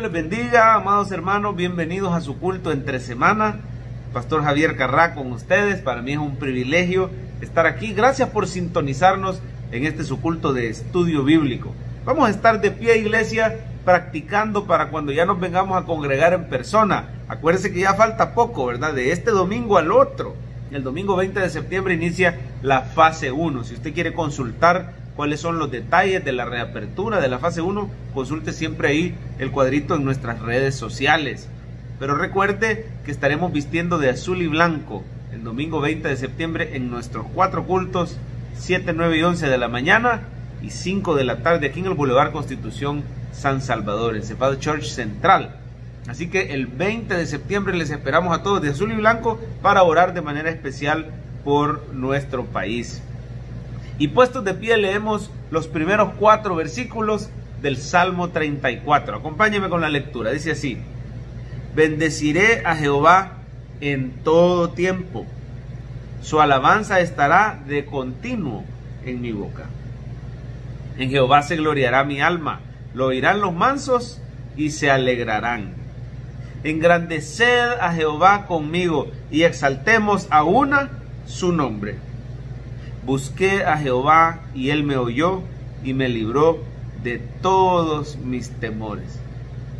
les bendiga, amados hermanos, bienvenidos a su culto entre semana. Pastor Javier Carrá con ustedes. Para mí es un privilegio estar aquí. Gracias por sintonizarnos en este su culto de estudio bíblico. Vamos a estar de pie, iglesia, practicando para cuando ya nos vengamos a congregar en persona. Acuérdense que ya falta poco, ¿verdad? De este domingo al otro. El domingo 20 de septiembre inicia la fase 1. Si usted quiere consultar cuáles son los detalles de la reapertura de la fase 1, consulte siempre ahí el cuadrito en nuestras redes sociales. Pero recuerde que estaremos vistiendo de azul y blanco el domingo 20 de septiembre en nuestros 4 cultos, 7, 9 y 11 de la mañana y 5 de la tarde aquí en el Boulevard Constitución San Salvador, en Cephal Church Central. Así que el 20 de septiembre les esperamos a todos de azul y blanco para orar de manera especial por nuestro país. Y puestos de pie leemos los primeros 4 versículos del Salmo 34. Acompáñenme con la lectura. Dice así: bendeciré a Jehová en todo tiempo. Su alabanza estará de continuo en mi boca. En Jehová se gloriará mi alma. Lo oirán los mansos y se alegrarán. Engrandeced a Jehová conmigo y exaltemos a una su nombre. Busqué a Jehová y él me oyó y me libró de todos mis temores.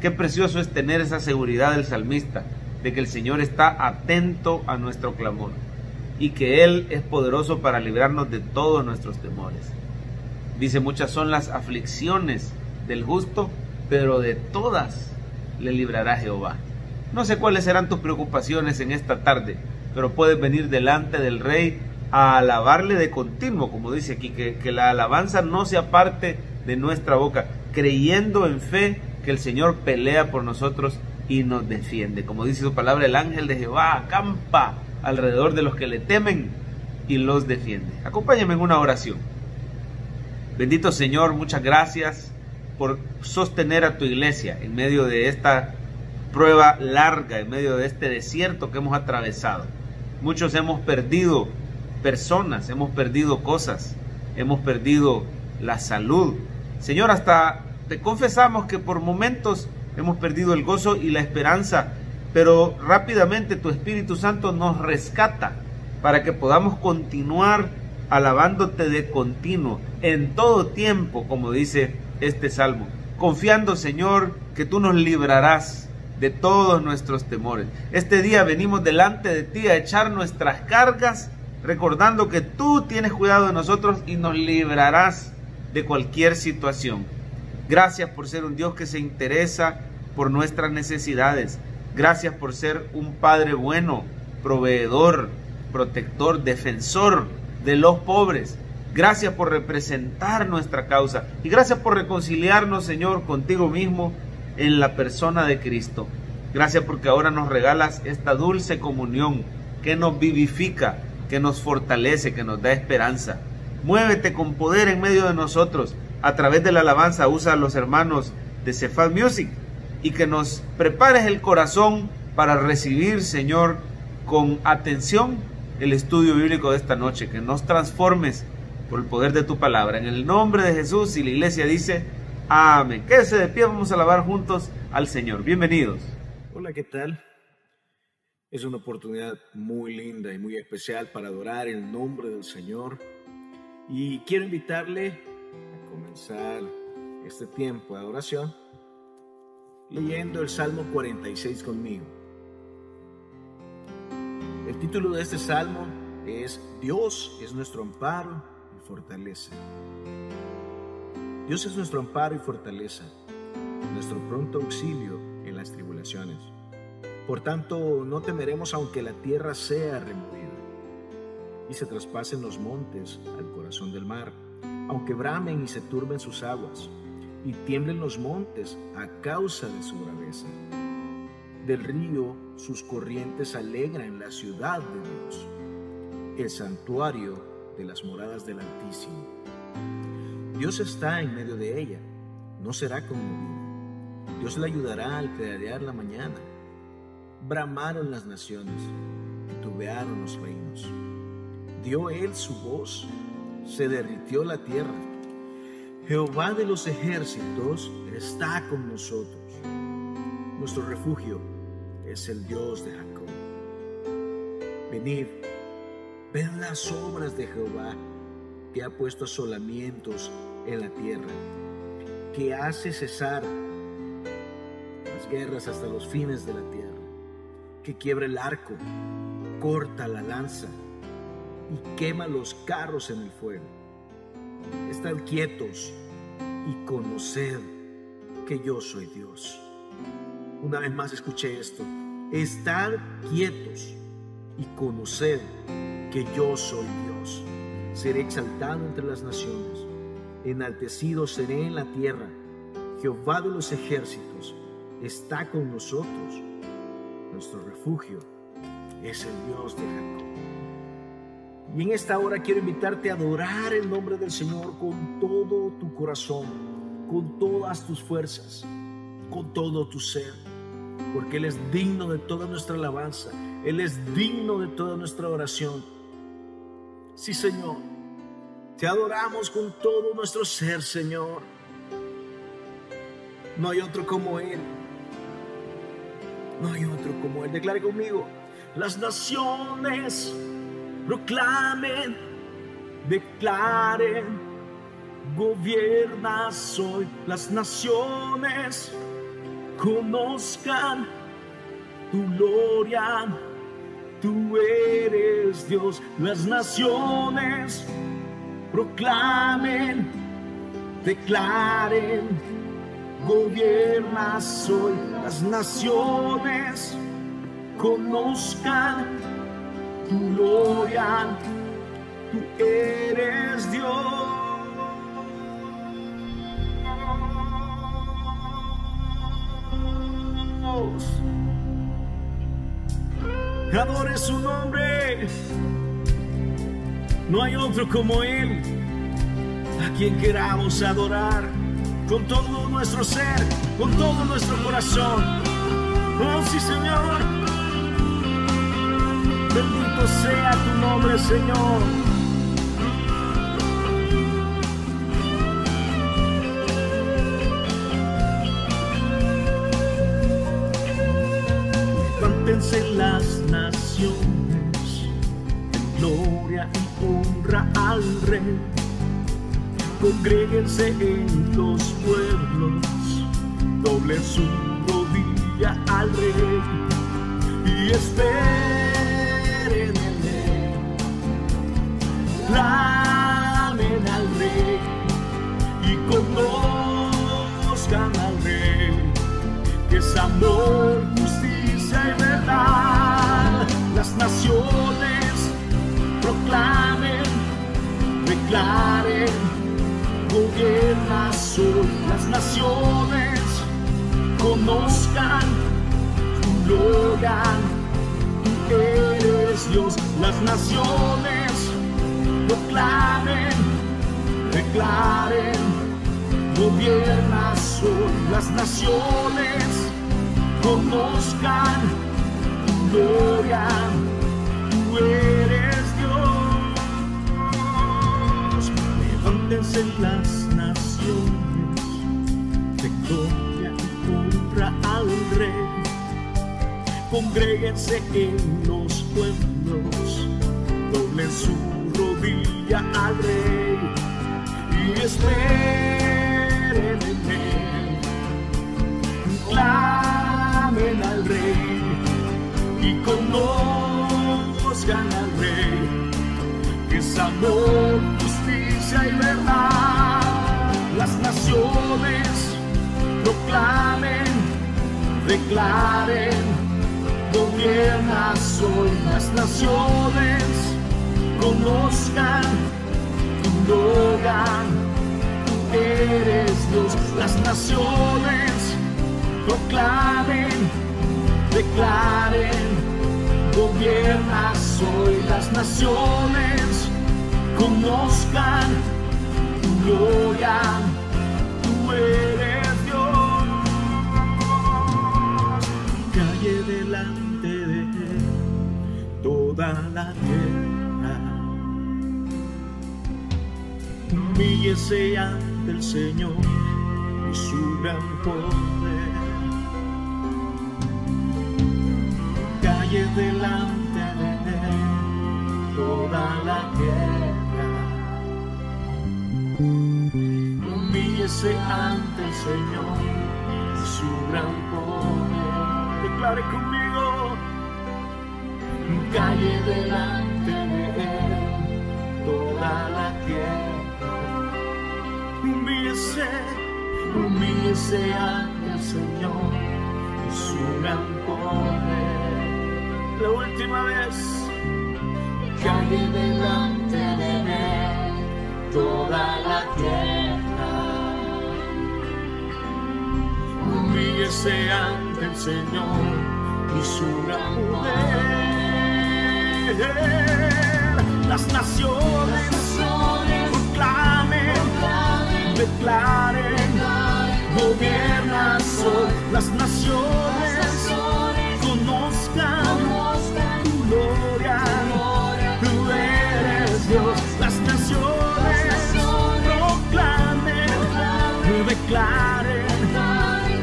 Qué precioso es tener esa seguridad del salmista, de que el Señor está atento a nuestro clamor y que Él es poderoso para librarnos de todos nuestros temores. Dice, muchas son las aflicciones del justo, pero de todas le librará Jehová. No sé cuáles serán tus preocupaciones en esta tarde, pero puedes venir delante del Rey a alabarle de continuo, como dice aquí, que la alabanza no se aparte de nuestra boca, creyendo en fe que el Señor pelea por nosotros y nos defiende. Como dice su palabra, el ángel de Jehová acampa alrededor de los que le temen y los defiende. Acompáñame en una oración. Bendito Señor, muchas gracias por sostener a tu iglesia en medio de esta prueba larga, en medio de este desierto que hemos atravesado. Muchos hemos perdido personas, hemos perdido cosas, hemos perdido la salud. Señor, hasta te confesamos que por momentos hemos perdido el gozo y la esperanza, pero rápidamente tu Espíritu Santo nos rescata para que podamos continuar alabándote de continuo, en todo tiempo, como dice este salmo, confiando, Señor, que tú nos librarás de todos nuestros temores. Este día venimos delante de ti a echar nuestras cargas, recordando que tú tienes cuidado de nosotros y nos librarás de cualquier situación. Gracias por ser un Dios que se interesa por nuestras necesidades. Gracias por ser un Padre bueno, proveedor, protector, defensor de los pobres. Gracias por representar nuestra causa y gracias por reconciliarnos, Señor, contigo mismo en la persona de Cristo. Gracias porque ahora nos regalas esta dulce comunión que nos vivifica, que nos fortalece, que nos da esperanza. Muévete con poder en medio de nosotros. A través de la alabanza usa a los hermanos de Cephal Music y que nos prepares el corazón para recibir, Señor, con atención el estudio bíblico de esta noche. Que nos transformes por el poder de tu palabra. En el nombre de Jesús, y la iglesia dice amén. Quédese de pie, vamos a alabar juntos al Señor. Bienvenidos. Hola, ¿qué tal? Es una oportunidad muy linda y muy especial para adorar el nombre del Señor. Y quiero invitarle a comenzar este tiempo de adoración leyendo el Salmo 46 conmigo. El título de este salmo es Dios es nuestro amparo y fortaleza. Dios es nuestro amparo y fortaleza, nuestro pronto auxilio en las tribulaciones. Por tanto, no temeremos aunque la tierra sea removida y se traspasen los montes al corazón del mar, aunque bramen y se turben sus aguas y tiemblen los montes a causa de su braveza. Del río sus corrientes alegran la ciudad de Dios, el santuario de las moradas del Altísimo. Dios está en medio de ella, no será conmovida. Dios la ayudará al clarear la mañana. Bramaron las naciones, titubearon los reinos. Dio él su voz, se derritió la tierra. Jehová de los ejércitos está con nosotros. Nuestro refugio es el Dios de Jacob. Venid, ved las obras de Jehová, que ha puesto asolamientos en la tierra, que hace cesar las guerras hasta los fines de la tierra, que quiebra el arco, corta la lanza y quema los carros en el fuego. Estad quietos y conoced que yo soy Dios. Una vez más escuché esto: estad quietos y conoced que yo soy Dios. Seré exaltado entre las naciones, enaltecido seré en la tierra. Jehová de los ejércitos está con nosotros. Nuestro refugio es el Dios de Jacob. Y en esta hora quiero invitarte a adorar el nombre del Señor con todo tu corazón, con todas tus fuerzas, con todo tu ser, porque Él es digno de toda nuestra alabanza. Él es digno de toda nuestra oración. Sí, Señor, te adoramos con todo nuestro ser, Señor. No hay otro como Él. No hay otro como Él. Declare conmigo: las naciones proclamen, declaren, gobiernas hoy. Las naciones conozcan tu gloria. Tú eres Dios. Las naciones proclamen, declaren, gobiernas hoy. Las naciones conozcan tu gloria. Tú eres Dios. Adore su nombre. No hay otro como Él, a quien queramos adorar con todo nuestro ser, con todo nuestro corazón. Oh, sí, Señor. Bendito sea tu nombre, Señor. Levántense las naciones, en gloria y honra al Rey. Congréguense en los pueblos, doblen su rodilla al Rey y esperen en Él. Clamen al Rey y conozcan al Rey, que es amor, justicia y verdad. Las naciones proclamen, declaren, gobiernas hoy. Las naciones conozcan tu gloria. Tú eres Dios. Las naciones proclamen, declaren, gobiernas hoy. Las naciones conozcan tu gloria. Tú eres Dios. Levántense las naciones, de gloria y honra al Rey. Congréguense en los pueblos, doblen su rodilla al Rey y esperen en Él. Clamen al Rey y conozcan al Rey, que es amor, justicia y verdad. Las naciones proclamen, declaren, gobiernas hoy. Las naciones conozcan tu gloria. Tú eres Dios. Las naciones proclamen, declaren, gobiernas hoy. Las naciones conozcan tu gloria. Tú eres Dios. Calle delante de Él toda la tierra. Humíllese ante el Señor y su gran poder. humíllese ante el Señor y su gran poder. Declare conmigo: calle delante de Él toda la tierra. Humíllese ante el Señor y su gran poder. La última vez: calle delante de Él toda la tierra. Humíllese ante el Señor y su gran poder. Las naciones proclamen, declaren, gobiernas hoy. Las naciones conozcan tu gloria, tú eres Dios. Las naciones proclamen, declaren,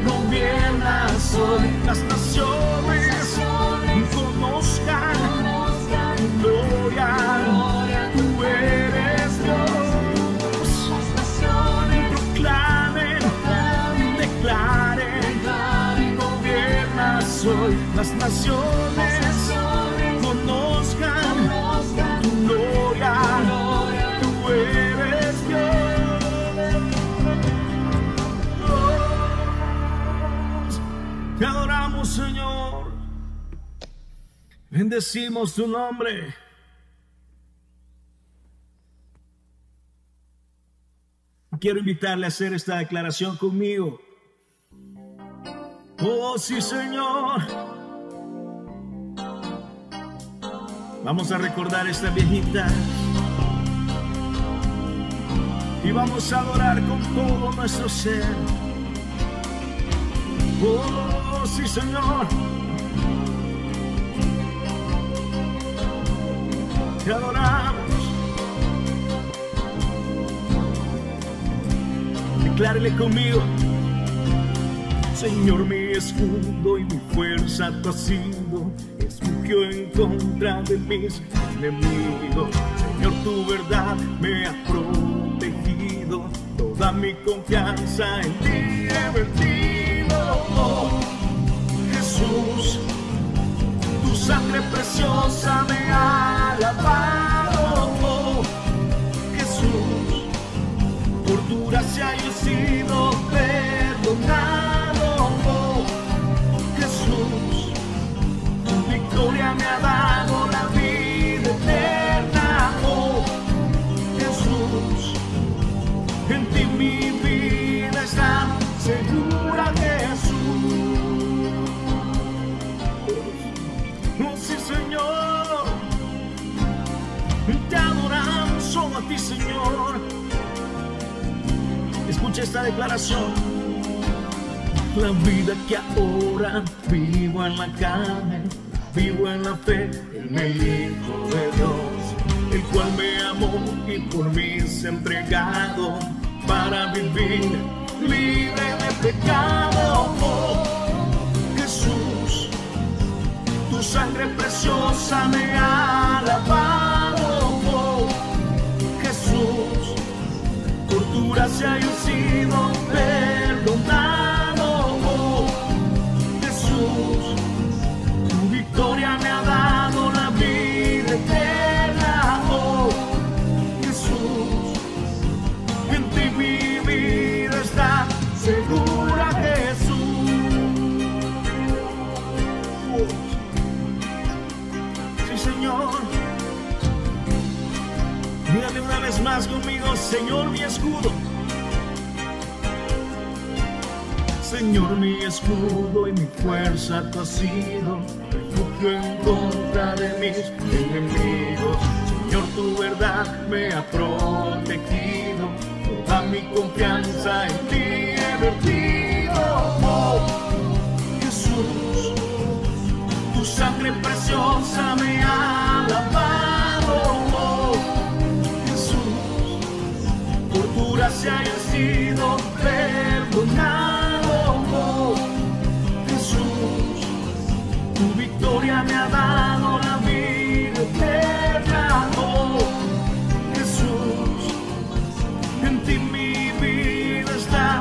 gobiernas hoy. Las naciones conozcan tu gloria, tú eres Dios. Proclamen, declaren, gobiernas hoy. Las naciones conozcan tu gloria, tú eres Dios. Te adoramos, Señor. Bendecimos tu nombre. Quiero invitarle a hacer esta declaración conmigo. Oh, sí, Señor. Vamos a recordar esta viejita y vamos a adorar con todo nuestro ser. Oh, sí, Señor. Te adoramos. Declárele conmigo: Señor, mi escudo y mi fuerza tú has sido, escogió en contra de mis enemigos. Señor, tu verdad me ha protegido, toda mi confianza en ti he vertido. Oh, Jesús, tu sangre preciosa me ha lavado. Oh, Jesús, por tu gracia yo he sido perdonado. Oh, Jesús, tu victoria me ha dado la vida eterna. Oh, Jesús, en ti mi vida está segura, Jesús. Oh, sí, Señor, te adoramos solo a ti, Señor. Escucha esta declaración: la vida que ahora vivo en la carne, vivo en la fe en el Hijo de Dios, el cual me amó y por mí se ha entregado para vivir libre de pecado. Oh, Jesús, tu sangre preciosa me ha lavado. Oh, Jesús, por tu gracia yo he sido perdonado. Oh, Jesús, tu victoria me ha dado la vida eterna. Oh, Jesús, en ti mi vida está segura, Jesús. Oh, sí, Señor. Dígale una vez más conmigo: Señor, mi escudo. Señor, mi escudo y mi fuerza tú has sido, refugio en contra de mis enemigos. Señor, tu verdad me ha protegido, toda mi confianza en ti he vertido. Oh, Jesús, tu sangre preciosa me ha lavado. Oh, por tu gracia yo he sido perdonado. Oh, Jesús, tu victoria me ha dado la vida eterna. Oh, Jesús, en ti mi vida está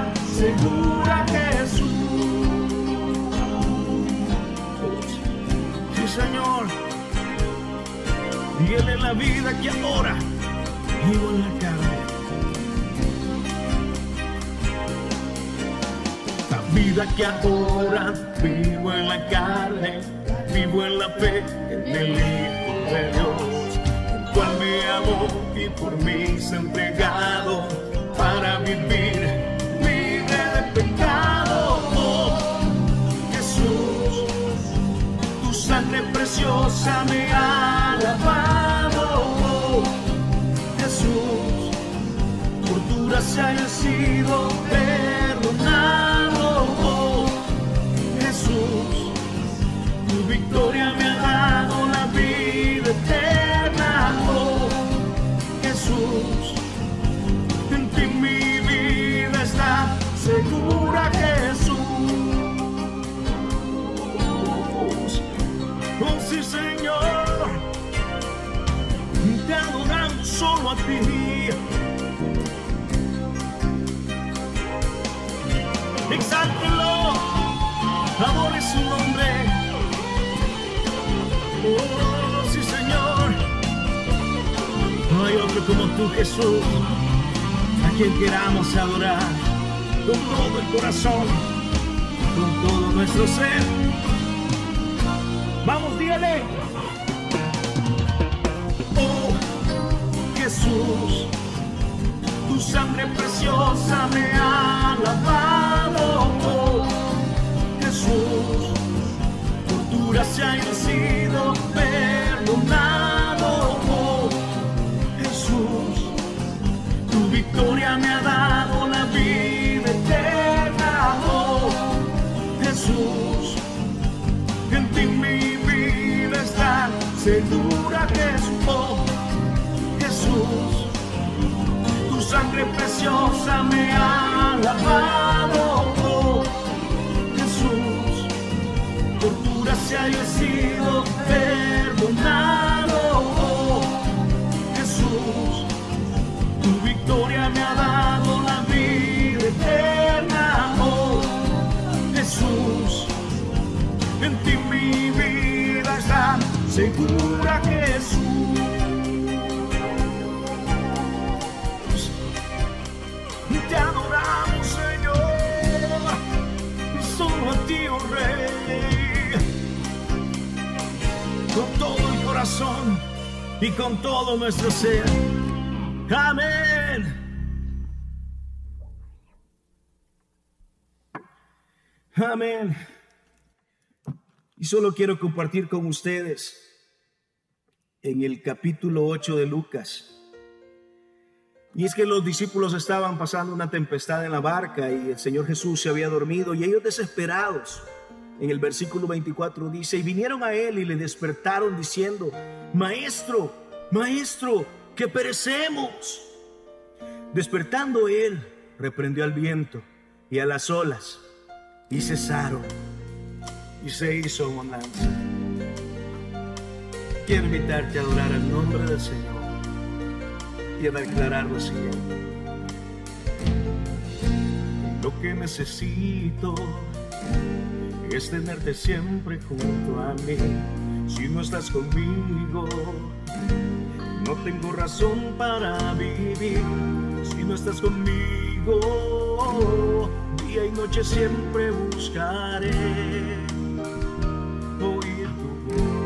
Señor. Y Él es la vida que ahora vivo en la carne. La vida que ahora vivo en la carne, vivo en la fe en el Hijo de Dios, el cual me amó y por mí se ha entregado para vivir libre de pecado. Oh, Jesús, tu sangre preciosa me ha lavado. Oh, Jesús, por tu gracia he sido perdonado. Oh, Jesús, tu victoria me ha dado la vida eterna. Oh, Jesús, en ti mi vida está segura. Jesús, oh sí Señor, te adoramos solo a ti. Exáltalo, adore su nombre. Oh, sí, Señor. No hay otro como tú, Jesús, a quien queramos adorar con todo el corazón, con todo nuestro ser. Vamos, dígale. Oh, Jesús, tu sangre preciosa me ha lavado. Oh, Jesús, por tu gracia he sido perdonado. Oh, Jesús, tu victoria me ha dado la vida eterna. Oh, Jesús, en ti mi vida está segura. Jesús, oh, Jesús, tu sangre preciosa me ha lavado. Oh, Jesús, por tu gracia yo he sido perdonado. Oh, Jesús, tu victoria me ha dado la vida eterna. Oh, Jesús, en ti mi vida está segura. Jesús, te adoramos, Señor, y solo a ti, oh Rey, con todo el corazón y con todo nuestro ser. Amén. Amén. Y solo quiero compartir con ustedes en el capítulo 8 de Lucas. Y es que los discípulos estaban pasando una tempestad en la barca y el Señor Jesús se había dormido, y ellos desesperados, en el versículo 24 dice, y vinieron a él y le despertaron diciendo, Maestro, Maestro, que perecemos. Despertando él, reprendió al viento y a las olas, y cesaron, y se hizo bonanza. Quiero invitarte a adorar el nombre del Señor y a declarar lo siguiente: lo que necesito es tenerte siempre junto a mí. Si no estás conmigo, no tengo razón para vivir. Si no estás conmigo, día y noche siempre buscaré oír tu voz,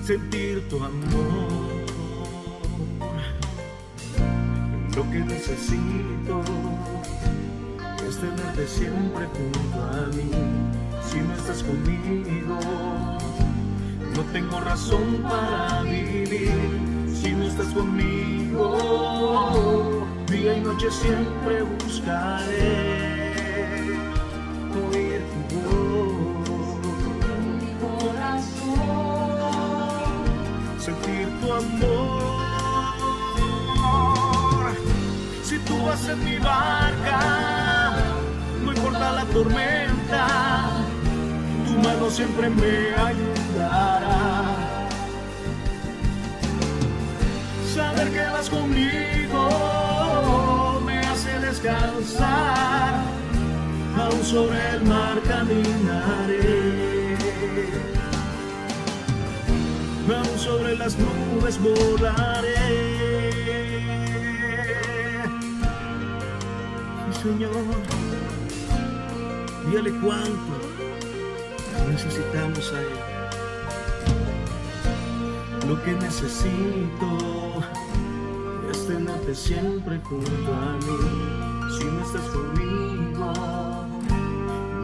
sentir tu amor. Lo que necesito es tenerte siempre junto a mí. Si no estás conmigo, no tengo razón para vivir. Si no estás conmigo, día y noche siempre buscaré oír tu voz, sentir tu amor. Si tú vas en mi barca, no importa la tormenta, tu mano siempre me ayudará. Saber que vas conmigo me hace descansar, aún aún sobre el mar caminaré, aún sobre las nubes volaré. Sí, Señor, dígale cuánto necesitamos a Él. Lo que necesito es tenerte siempre junto a mí. Si no estás conmigo,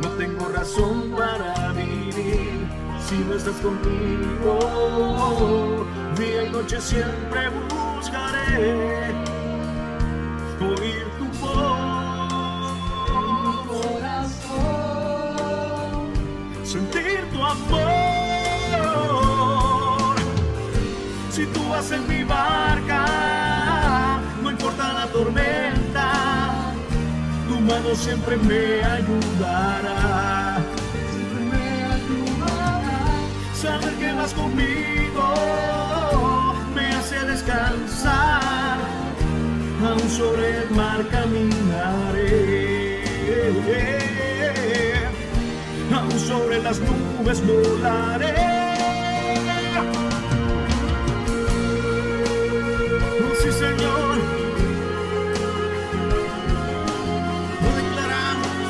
no tengo razón para vivir. Si no estás conmigo, día y noche siempre buscaré oír tu voz, corazón, sentir tu amor. Si tú vas en mi barca, no importa la tormenta, tu mano siempre me ayudará. Saber que vas conmigo me hace descansar, aún sobre el mar caminaré, aún sobre las nubes volaré. Oh, sí, Señor, lo declaramos,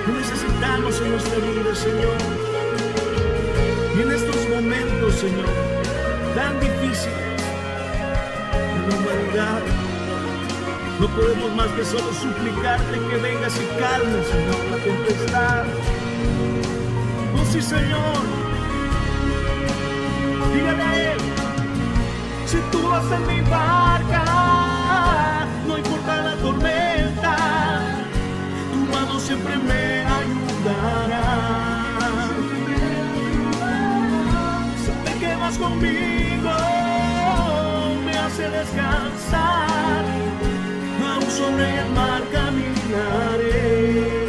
lo necesitamos en nuestra vida, Señor. Y en estos momentos, Señor, tan difíciles en la humanidad, no podemos más que solo suplicarte que vengas y calmes, Señor, la tempestad. Oh, sí, Señor, dígale a Él, si tú vas en mi barca, no importa la tormenta, tu mano siempre me ayudará. Conmigo me hace descansar, aún sobre el mar caminaré,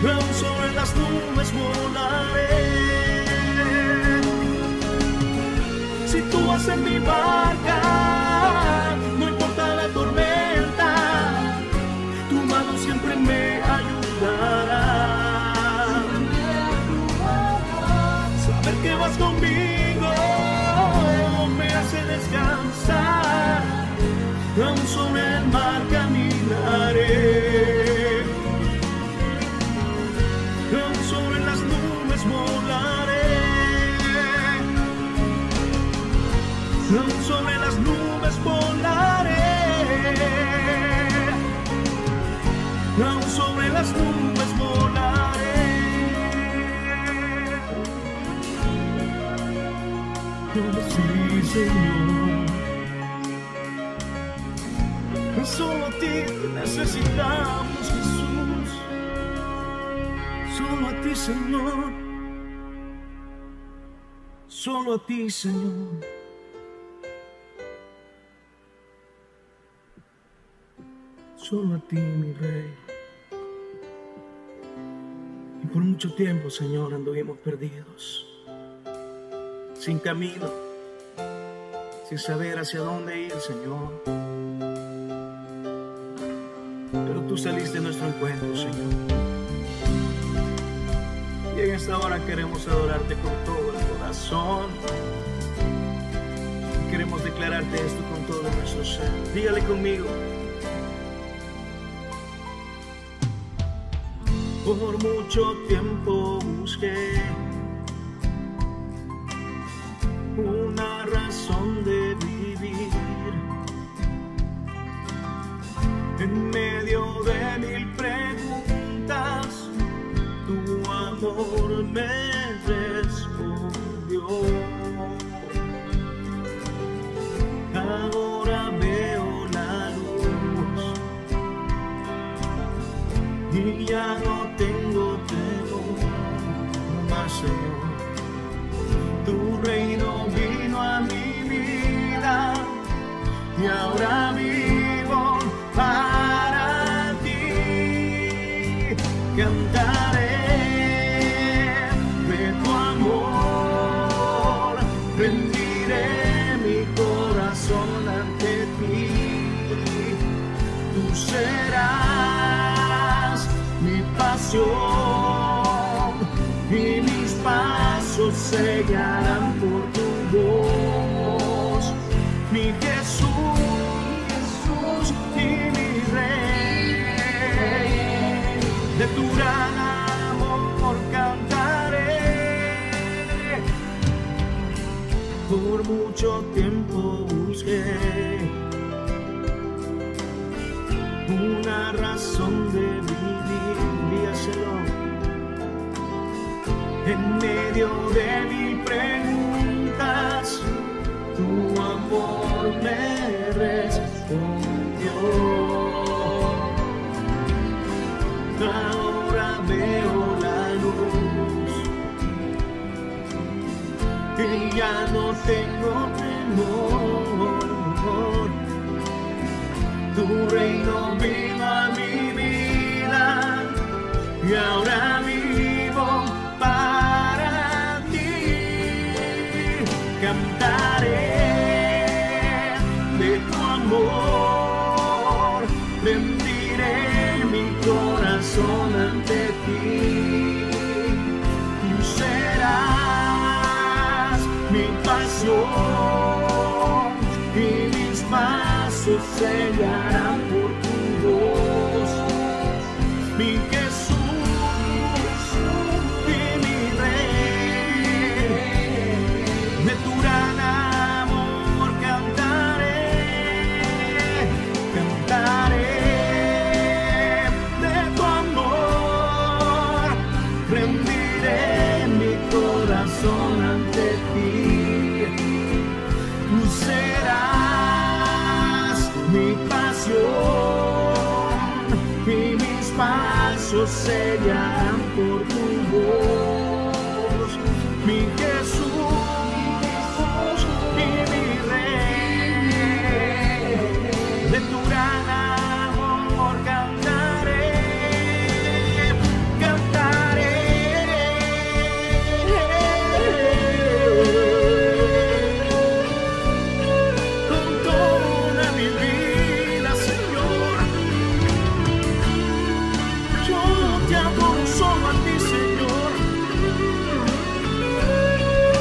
aún sobre las nubes volaré. Si tú vas en mi barca, no importa la tormenta, tu mano siempre me ayudará. Que vas conmigo me hace descansar, aún sobre el mar caminaré, aún sobre las nubes volaré, aún sobre las nubes volaré, aún sobre las nubes volaré. Sí, Señor, solo a ti te necesitamos, Jesús. Solo a ti, Señor. Solo a ti, Señor. Solo a ti, mi Rey. Y por mucho tiempo, Señor, anduvimos perdidos, sin camino, sin saber hacia dónde ir, Señor. Pero tú saliste a nuestro encuentro, Señor. Y en esta hora queremos adorarte con todo el corazón. Y queremos declararte esto con todo nuestro ser. Dígale conmigo. Por mucho tiempo busqué una razón de vivir en medio de mil preguntas. Tu amor me respondió. Ahora veo la luz y ya no tengo temor más, Señor. Tu reino vino a mi vida y ahora vivo para ti. Cantaré de tu amor, rendiré mi corazón ante ti. Tu serás mi pasión y mis pasos se guiarán por tu voz. Mi Jesús y mi Rey, de tu gran amor cantaré. Por mucho tiempo busqué una razón de vivir, dígaselo. En medio de mis preguntas, tu amor me respondió. Ahora veo la luz y ya no tengo temor. Tu reino vino a mi vida y ahora vivo para ti. Cantaré de tu amor, rendiré mi corazón ante ti. Tú serás mi pasión y mis pasos se guiarán por tu voz. Mi Jesús y mi Rey, de tu gran amor cantaré, cantaré de tu amor, rendiré mi corazón ante ti. Tú serás mi pasión y mis pasos se guiarán por tu voz. Mi Jesús y mi Rey, de tu gran amor cantaré, cantaré. Con toda mi vida, Señor, yo te adoro solo a ti, Señor.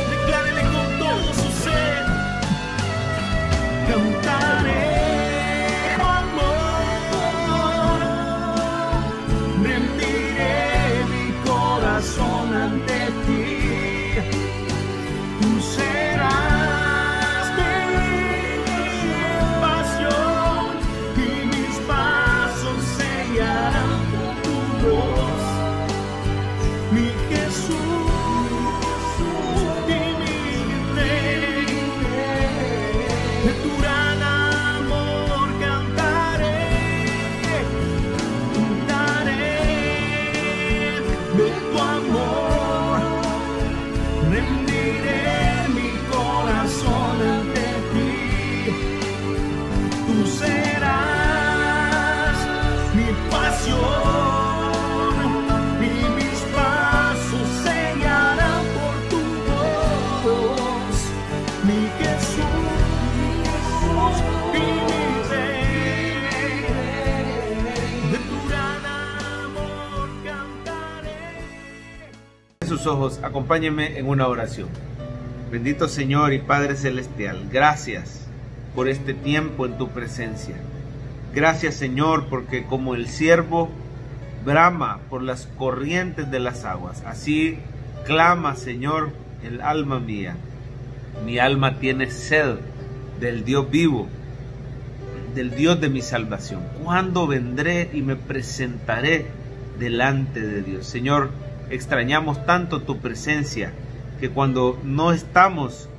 Declárele con todo su ser. Cantaré tu amor, rendiré mi corazón ante ti. Tú serás mi pasión y mis pasos se guiarán por tu voz. Mi Jesús y mi Rey, de tu gran amor cantaré, cantaré de tu amor, rendiré mi corazón ante ti. Tú serás mi pasión y mis pasos se guiarán por tu voz. Mi Jesús y mi Rey, de tu gran amor cantaré. Sus ojos, acompáñenme en una oración. Bendito Señor y Padre Celestial, gracias por este tiempo en tu presencia. Gracias, Señor, porque como el ciervo brama por las corrientes de las aguas, así clama, Señor, el alma mía. Mi alma tiene sed del Dios vivo, del Dios de mi salvación. ¿Cuándo vendré y me presentaré delante de Dios? Señor, extrañamos tanto tu presencia que cuando no estamos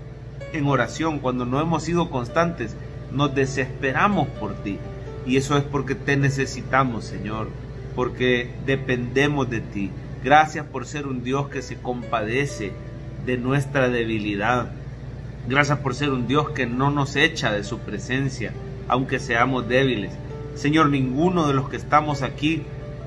en oración, cuando no hemos sido constantes, nos desesperamos por ti. Y eso es porque te necesitamos, Señor, porque dependemos de ti. Gracias por ser un Dios que se compadece de nuestra debilidad. Gracias por ser un Dios que no nos echa de su presencia, aunque seamos débiles. Señor, ninguno de los que estamos aquí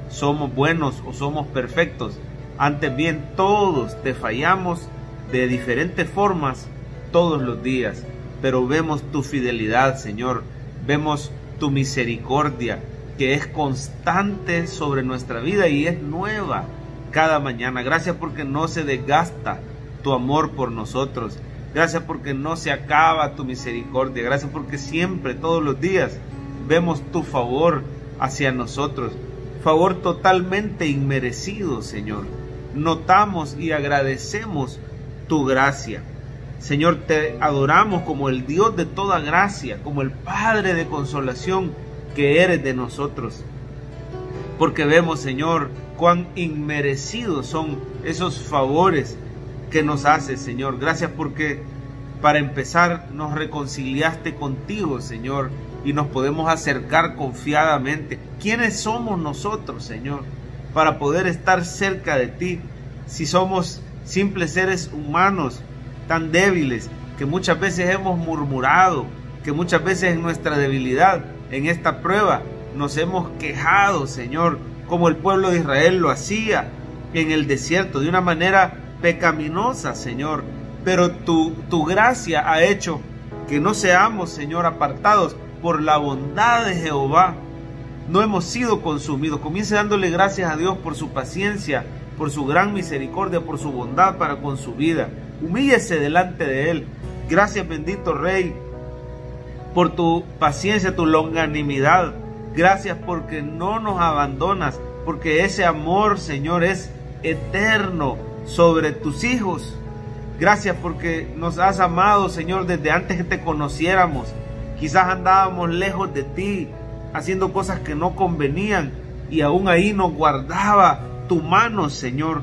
somos buenos o somos perfectos. Antes bien, todos te fallamos de diferentes formas todos los días, pero vemos tu fidelidad, Señor, vemos tu misericordia, que es constante sobre nuestra vida y es nueva cada mañana. Gracias porque no se desgasta tu amor por nosotros. Gracias porque no se acaba tu misericordia. Gracias porque siempre, todos los días, vemos tu favor hacia nosotros. Favor totalmente inmerecido, Señor. Notamos y agradecemos tu gracia. Señor, te adoramos como el Dios de toda gracia, como el Padre de consolación que eres de nosotros. Porque vemos, Señor, cuán inmerecidos son esos favores que nos haces, Señor. Gracias porque, para empezar, nos reconciliaste contigo, Señor, y nos podemos acercar confiadamente. ¿Quiénes somos nosotros, Señor, para poder estar cerca de ti, si somos simples seres humanos tan débiles, que muchas veces hemos murmurado, que muchas veces en nuestra debilidad, en esta prueba, nos hemos quejado, Señor, como el pueblo de Israel lo hacía en el desierto, de una manera pecaminosa, Señor? Pero tu gracia ha hecho que no seamos, Señor, apartados por la bondad de Jehová. No hemos sido consumidos. Comience dándole gracias a Dios por su paciencia, por su gran misericordia, por su bondad para con su vida. Humíllese delante de Él. Gracias, bendito Rey, por tu paciencia, tu longanimidad. Gracias porque no nos abandonas, porque ese amor, Señor, es eterno sobre tus hijos. Gracias porque nos has amado, Señor, desde antes que te conociéramos. Quizás andábamos lejos de ti, haciendo cosas que no convenían, y aún ahí nos guardaba tu mano, Señor.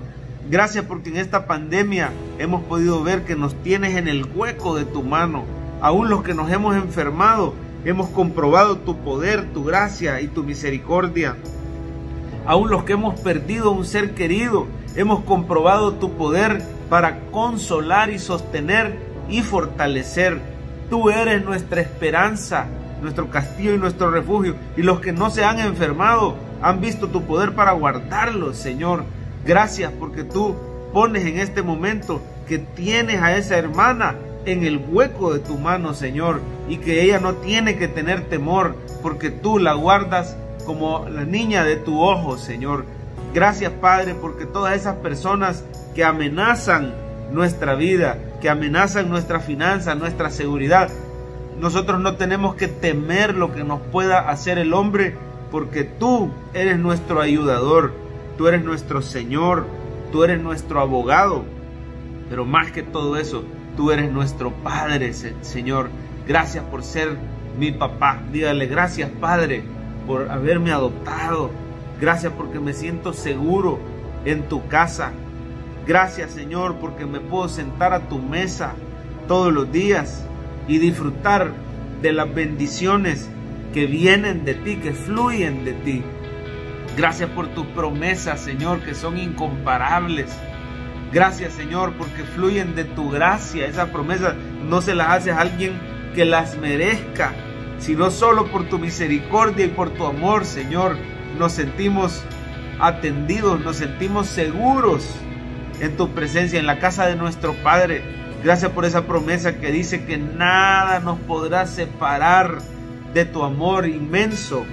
Gracias porque en esta pandemia hemos podido ver que nos tienes en el hueco de tu mano. Aún los que nos hemos enfermado, hemos comprobado tu poder, tu gracia y tu misericordia. Aún los que hemos perdido un ser querido, hemos comprobado tu poder para consolar y sostener y fortalecer. Tú eres nuestra esperanza, nuestro castillo y nuestro refugio. Y los que no se han enfermado han visto tu poder para guardarlos, Señor. Gracias porque tú pones en este momento que tienes a esa hermana en el hueco de tu mano, Señor, y que ella no tiene que tener temor porque tú la guardas como la niña de tu ojo, Señor. Gracias, Padre, porque todas esas personas que amenazan nuestra vida, que amenazan nuestra finanza, nuestra seguridad, nosotros no tenemos que temer lo que nos pueda hacer el hombre, porque tú eres nuestro ayudador, tú eres nuestro Señor, tú eres nuestro abogado, pero más que todo eso, tú eres nuestro Padre, Señor. Gracias por ser mi papá. Dígale, gracias, Padre, por haberme adoptado. Gracias porque me siento seguro en tu casa. Gracias, Señor, porque me puedo sentar a tu mesa todos los días y disfrutar de las bendiciones que vienen de ti, que fluyen de ti. Gracias por tus promesas, Señor, que son incomparables. Gracias, Señor, porque fluyen de tu gracia. Esas promesas no se las haces a alguien que las merezca, sino solo por tu misericordia y por tu amor, Señor. Nos sentimos atendidos, nos sentimos seguros en tu presencia, en la casa de nuestro Padre. Gracias por esa promesa que dice que nada nos podrá separar de tu amor inmenso.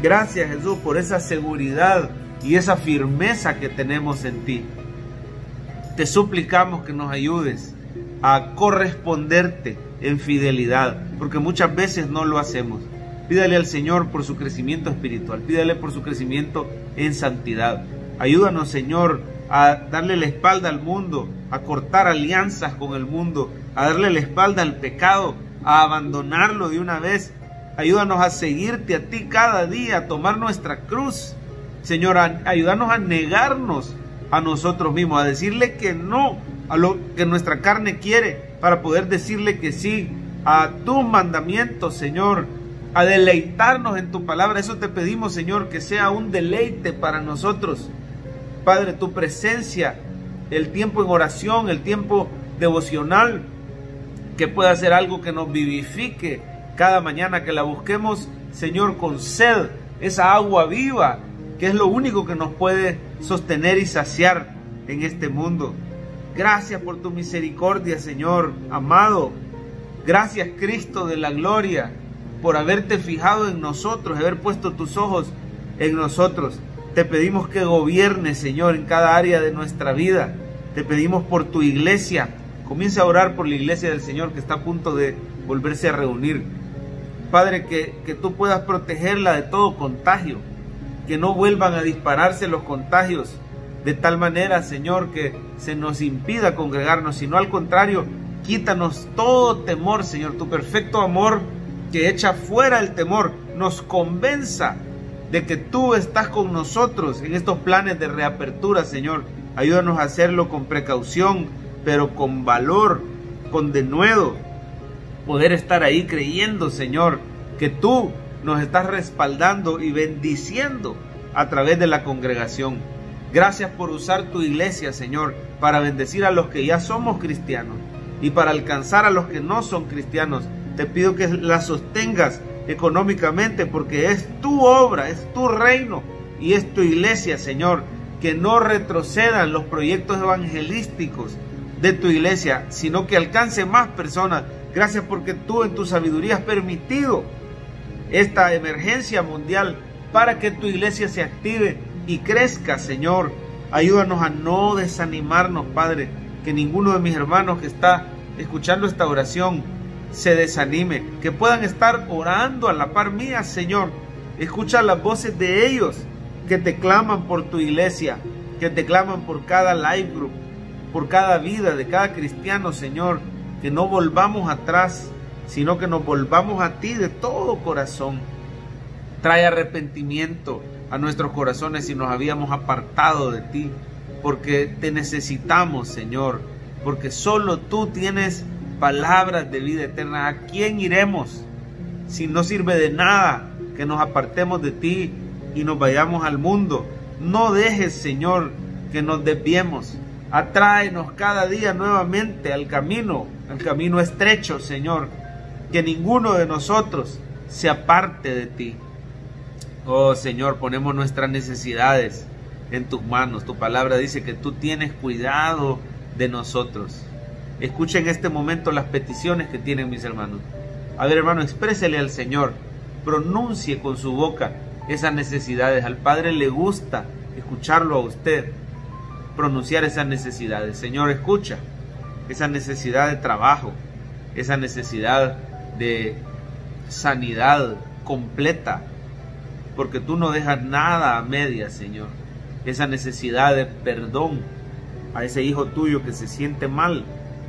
Gracias, Jesús, por esa seguridad y esa firmeza que tenemos en ti. Te suplicamos que nos ayudes a corresponderte en fidelidad, porque muchas veces no lo hacemos. Pídale al Señor por su crecimiento espiritual, pídale por su crecimiento en santidad. Ayúdanos, Señor, a darle la espalda al mundo, a cortar alianzas con el mundo, a darle la espalda al pecado, a abandonarlo de una vez. Ayúdanos a seguirte a ti cada día, a tomar nuestra cruz. Señor, ayúdanos a negarnos a nosotros mismos, a decirle que no a lo que nuestra carne quiere, para poder decirle que sí a tus mandamientos, Señor, a deleitarnos en tu palabra. Eso te pedimos, Señor, que sea un deleite para nosotros. Padre, tu presencia, el tiempo en oración, el tiempo devocional, que pueda ser algo que nos vivifique cada mañana, que la busquemos, Señor, con sed, esa agua viva, que es lo único que nos puede sostener y saciar en este mundo. Gracias por tu misericordia, Señor amado. Gracias, Cristo de la gloria. por haberte fijado en nosotros, haber puesto tus ojos en nosotros. Te pedimos que gobiernes, Señor, en cada área de nuestra vida. Te pedimos por tu iglesia. Comienza a orar por la iglesia del Señor que está a punto de volverse a reunir. Padre, que tú puedas protegerla de todo contagio, que no vuelvan a dispararse los contagios de tal manera, Señor, que se nos impida congregarnos, sino al contrario, quítanos todo temor, Señor. Tu perfecto amor que echa fuera el temor, nos convenza de que tú estás con nosotros en estos planes de reapertura, Señor. Ayúdanos a hacerlo con precaución, pero con valor, con denuedo. Poder estar ahí creyendo, Señor, que tú nos estás respaldando y bendiciendo a través de la congregación. Gracias por usar tu iglesia, Señor, para bendecir a los que ya somos cristianos y para alcanzar a los que no son cristianos. Te pido que la sostengas económicamente, porque es tu obra, es tu reino y es tu iglesia, Señor. Que no retrocedan los proyectos evangelísticos de tu iglesia, sino que alcance más personas. Gracias porque tú en tu sabiduría has permitido esta emergencia mundial para que tu iglesia se active y crezca, Señor. Ayúdanos a no desanimarnos, Padre, que ninguno de mis hermanos que está escuchando esta oración se desanime, que puedan estar orando a la par mía, Señor. Escucha las voces de ellos que te claman por tu iglesia, que te claman por cada life group, por cada vida de cada cristiano, Señor. Que no volvamos atrás, sino que nos volvamos a ti de todo corazón. Trae arrepentimiento a nuestros corazones si nos habíamos apartado de ti, porque te necesitamos, Señor, porque solo tú tienes palabras de vida eterna. ¿A quién iremos si no sirve de nada que nos apartemos de ti y nos vayamos al mundo? No dejes, Señor, que nos desviemos. Atráenos cada día nuevamente al camino estrecho, Señor. Que ninguno de nosotros se aparte de ti. Oh, Señor, ponemos nuestras necesidades en tus manos. Tu palabra dice que tú tienes cuidado de nosotros. Escuchen en este momento las peticiones que tienen mis hermanos. A ver, hermano, exprésele al Señor. Pronuncie con su boca esas necesidades. Al Padre le gusta escucharlo a usted pronunciar esas necesidades. Señor, escucha esa necesidad de trabajo, esa necesidad de sanidad completa, porque tú no dejas nada a medias, Señor. Esa necesidad de perdón a ese hijo tuyo que se siente mal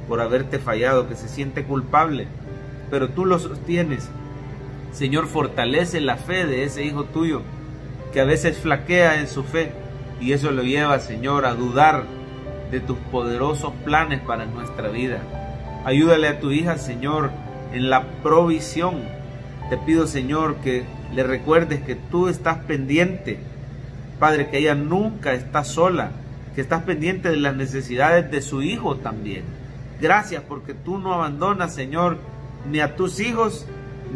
por haberte fallado, que se siente culpable, pero tú lo sostienes. Señor, fortalece la fe de ese hijo tuyo que a veces flaquea en su fe, y eso lo lleva, Señor, a dudar de tus poderosos planes para nuestra vida. Ayúdale a tu hija, Señor, en la provisión. Te pido, Señor, que le recuerdes que tú estás pendiente, Padre, que ella nunca está sola, que estás pendiente de las necesidades de su hijo también. Gracias porque tú no abandonas, Señor, ni a tus hijos,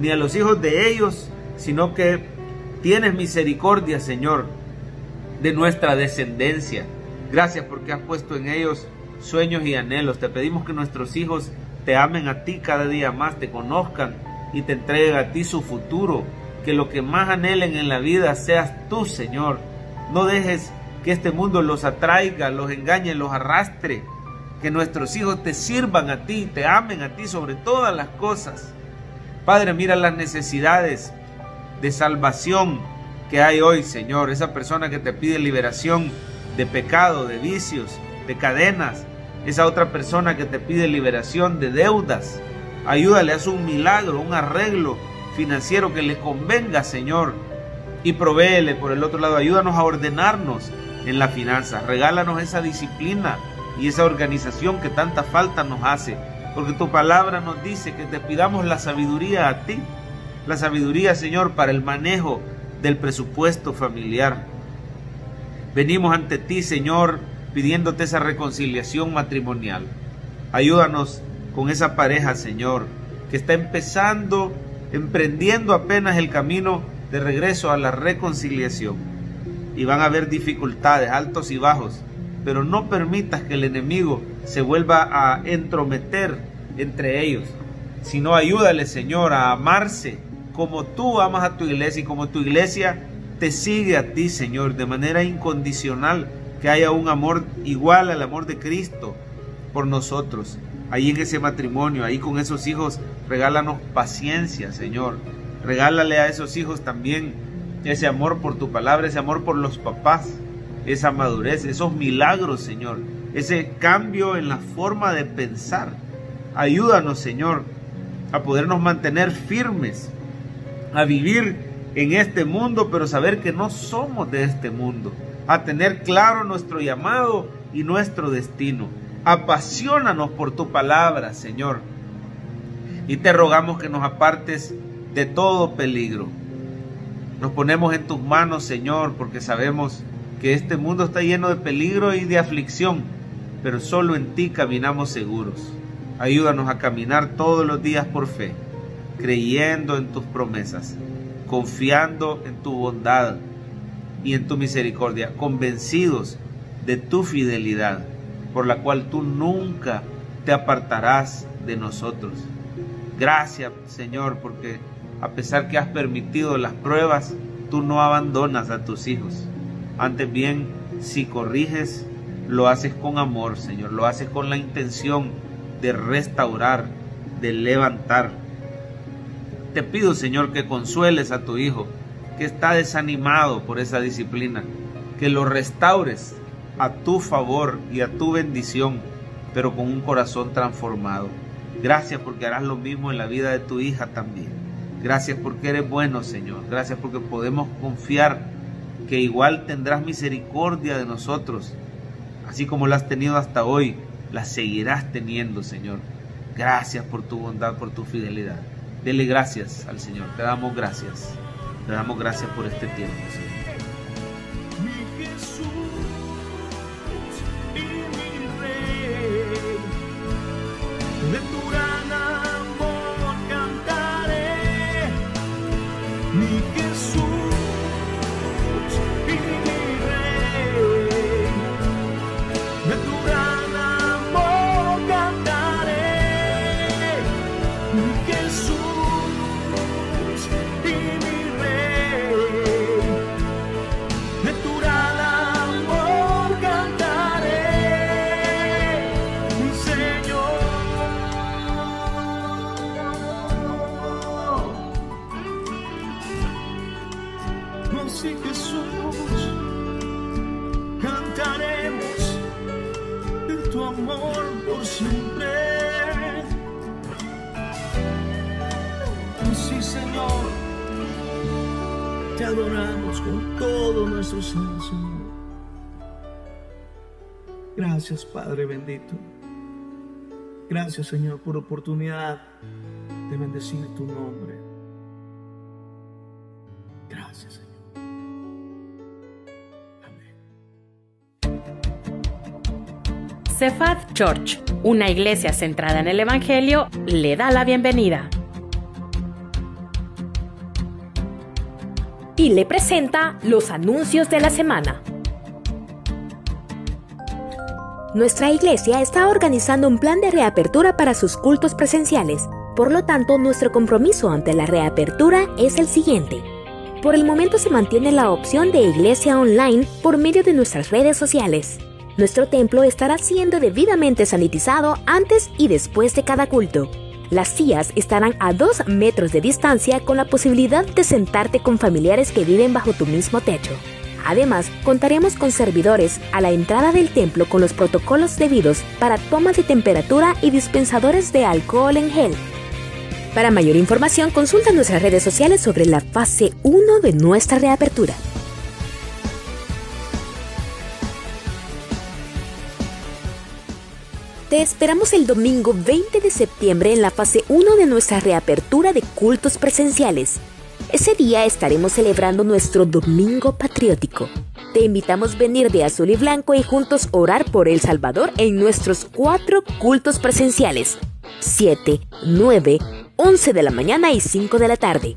ni a los hijos de ellos, sino que tienes misericordia, Señor, de nuestra descendencia. Gracias porque has puesto en ellos sueños y anhelos. Te pedimos que nuestros hijos te amen a ti cada día más, te conozcan y te entreguen a ti su futuro. Que lo que más anhelen en la vida seas tú, Señor. No dejes que este mundo los atraiga, los engañe, los arrastre. Que nuestros hijos te sirvan a ti, te amen a ti sobre todas las cosas. Padre, mira las necesidades de salvación que hay hoy, Señor. Esa persona que te pide liberación de pecado, de vicios, de cadenas. Esa otra persona que te pide liberación de deudas. Ayúdale, haz un milagro, un arreglo financiero que le convenga, Señor. Y provéele por el otro lado. Ayúdanos a ordenarnos en la finanza. Regálanos esa disciplina y esa organización que tanta falta nos hace. Porque tu palabra nos dice que te pidamos la sabiduría a ti. La sabiduría, Señor, para el manejo del presupuesto familiar. Venimos ante ti, Señor, pidiéndote esa reconciliación matrimonial. Ayúdanos con esa pareja, Señor, que está emprendiendo apenas el camino de regreso a la reconciliación. Y van a haber dificultades, altos y bajos, pero no permitas que el enemigo se vuelva a entrometer entre ellos, sino ayúdale, Señor, a amarse como tú amas a tu iglesia y como tu iglesia te sigue a ti, Señor, de manera incondicional, que haya un amor igual al amor de Cristo por nosotros. Ahí en ese matrimonio, ahí con esos hijos, regálanos paciencia, Señor. Regálale a esos hijos también ese amor por tu palabra, ese amor por los papás, esa madurez, esos milagros, Señor, ese cambio en la forma de pensar. Ayúdanos, Señor, a podernos mantener firmes, a vivir en este mundo, pero saber que no somos de este mundo, a tener claro nuestro llamado y nuestro destino. Apaciónanos por tu palabra, Señor, y te rogamos que nos apartes de todo peligro. Nos ponemos en tus manos, Señor, porque sabemos que este mundo está lleno de peligro y de aflicción, pero solo en ti caminamos seguros. Ayúdanos a caminar todos los días por fe, creyendo en tus promesas, confiando en tu bondad y en tu misericordia, convencidos de tu fidelidad, por la cual tú nunca te apartarás de nosotros. Gracias, Señor, porque a pesar que has permitido las pruebas, tú no abandonas a tus hijos. Antes bien, si corriges, lo haces con amor, Señor, lo haces con la intención de restaurar, de levantar. Te pido, Señor, que consueles a tu hijo, que está desanimado por esa disciplina, que lo restaures a tu favor y a tu bendición, pero con un corazón transformado. Gracias porque harás lo mismo en la vida de tu hija también. Gracias porque eres bueno, Señor. Gracias porque podemos confiar que igual tendrás misericordia de nosotros, así como la has tenido hasta hoy, la seguirás teniendo, Señor. Gracias por tu bondad, por tu fidelidad. Dele gracias al Señor. Te damos gracias. Te damos gracias por este tiempo, Señor. Mi Jesús y mi Rey, de tu gran amor cantaré. Mi Jesús y mi Rey, de tu gran amor cantaré. Mi Jesús y mi Rey, de tu gran amor cantaré, mi Señor. Oh, sí, Jesús, cantaremos de tu amor por siempre. Oh, sí, Señor, te adoramos con todo nuestro ser, Señor. Gracias, Padre bendito. Gracias, Señor, por la oportunidad de bendecir tu nombre. Gracias, Señor. Amén. Cephad Church, una iglesia centrada en el Evangelio, le da la bienvenida y le presenta los anuncios de la semana. Nuestra iglesia está organizando un plan de reapertura para sus cultos presenciales. Por lo tanto, nuestro compromiso ante la reapertura es el siguiente. Por el momento se mantiene la opción de iglesia online por medio de nuestras redes sociales. Nuestro templo estará siendo debidamente sanitizado antes y después de cada culto. Las sillas estarán a 2 metros de distancia con la posibilidad de sentarte con familiares que viven bajo tu mismo techo. Además, contaremos con servidores a la entrada del templo con los protocolos debidos para tomas de temperatura y dispensadores de alcohol en gel. Para mayor información, consulta nuestras redes sociales sobre la fase 1 de nuestra reapertura. Te esperamos el domingo 20 de septiembre en la fase 1 de nuestra reapertura de cultos presenciales. Ese día estaremos celebrando nuestro Domingo Patriótico. Te invitamos a venir de azul y blanco y juntos orar por El Salvador en nuestros 4 cultos presenciales: 7, 9, 11 de la mañana y 5 de la tarde.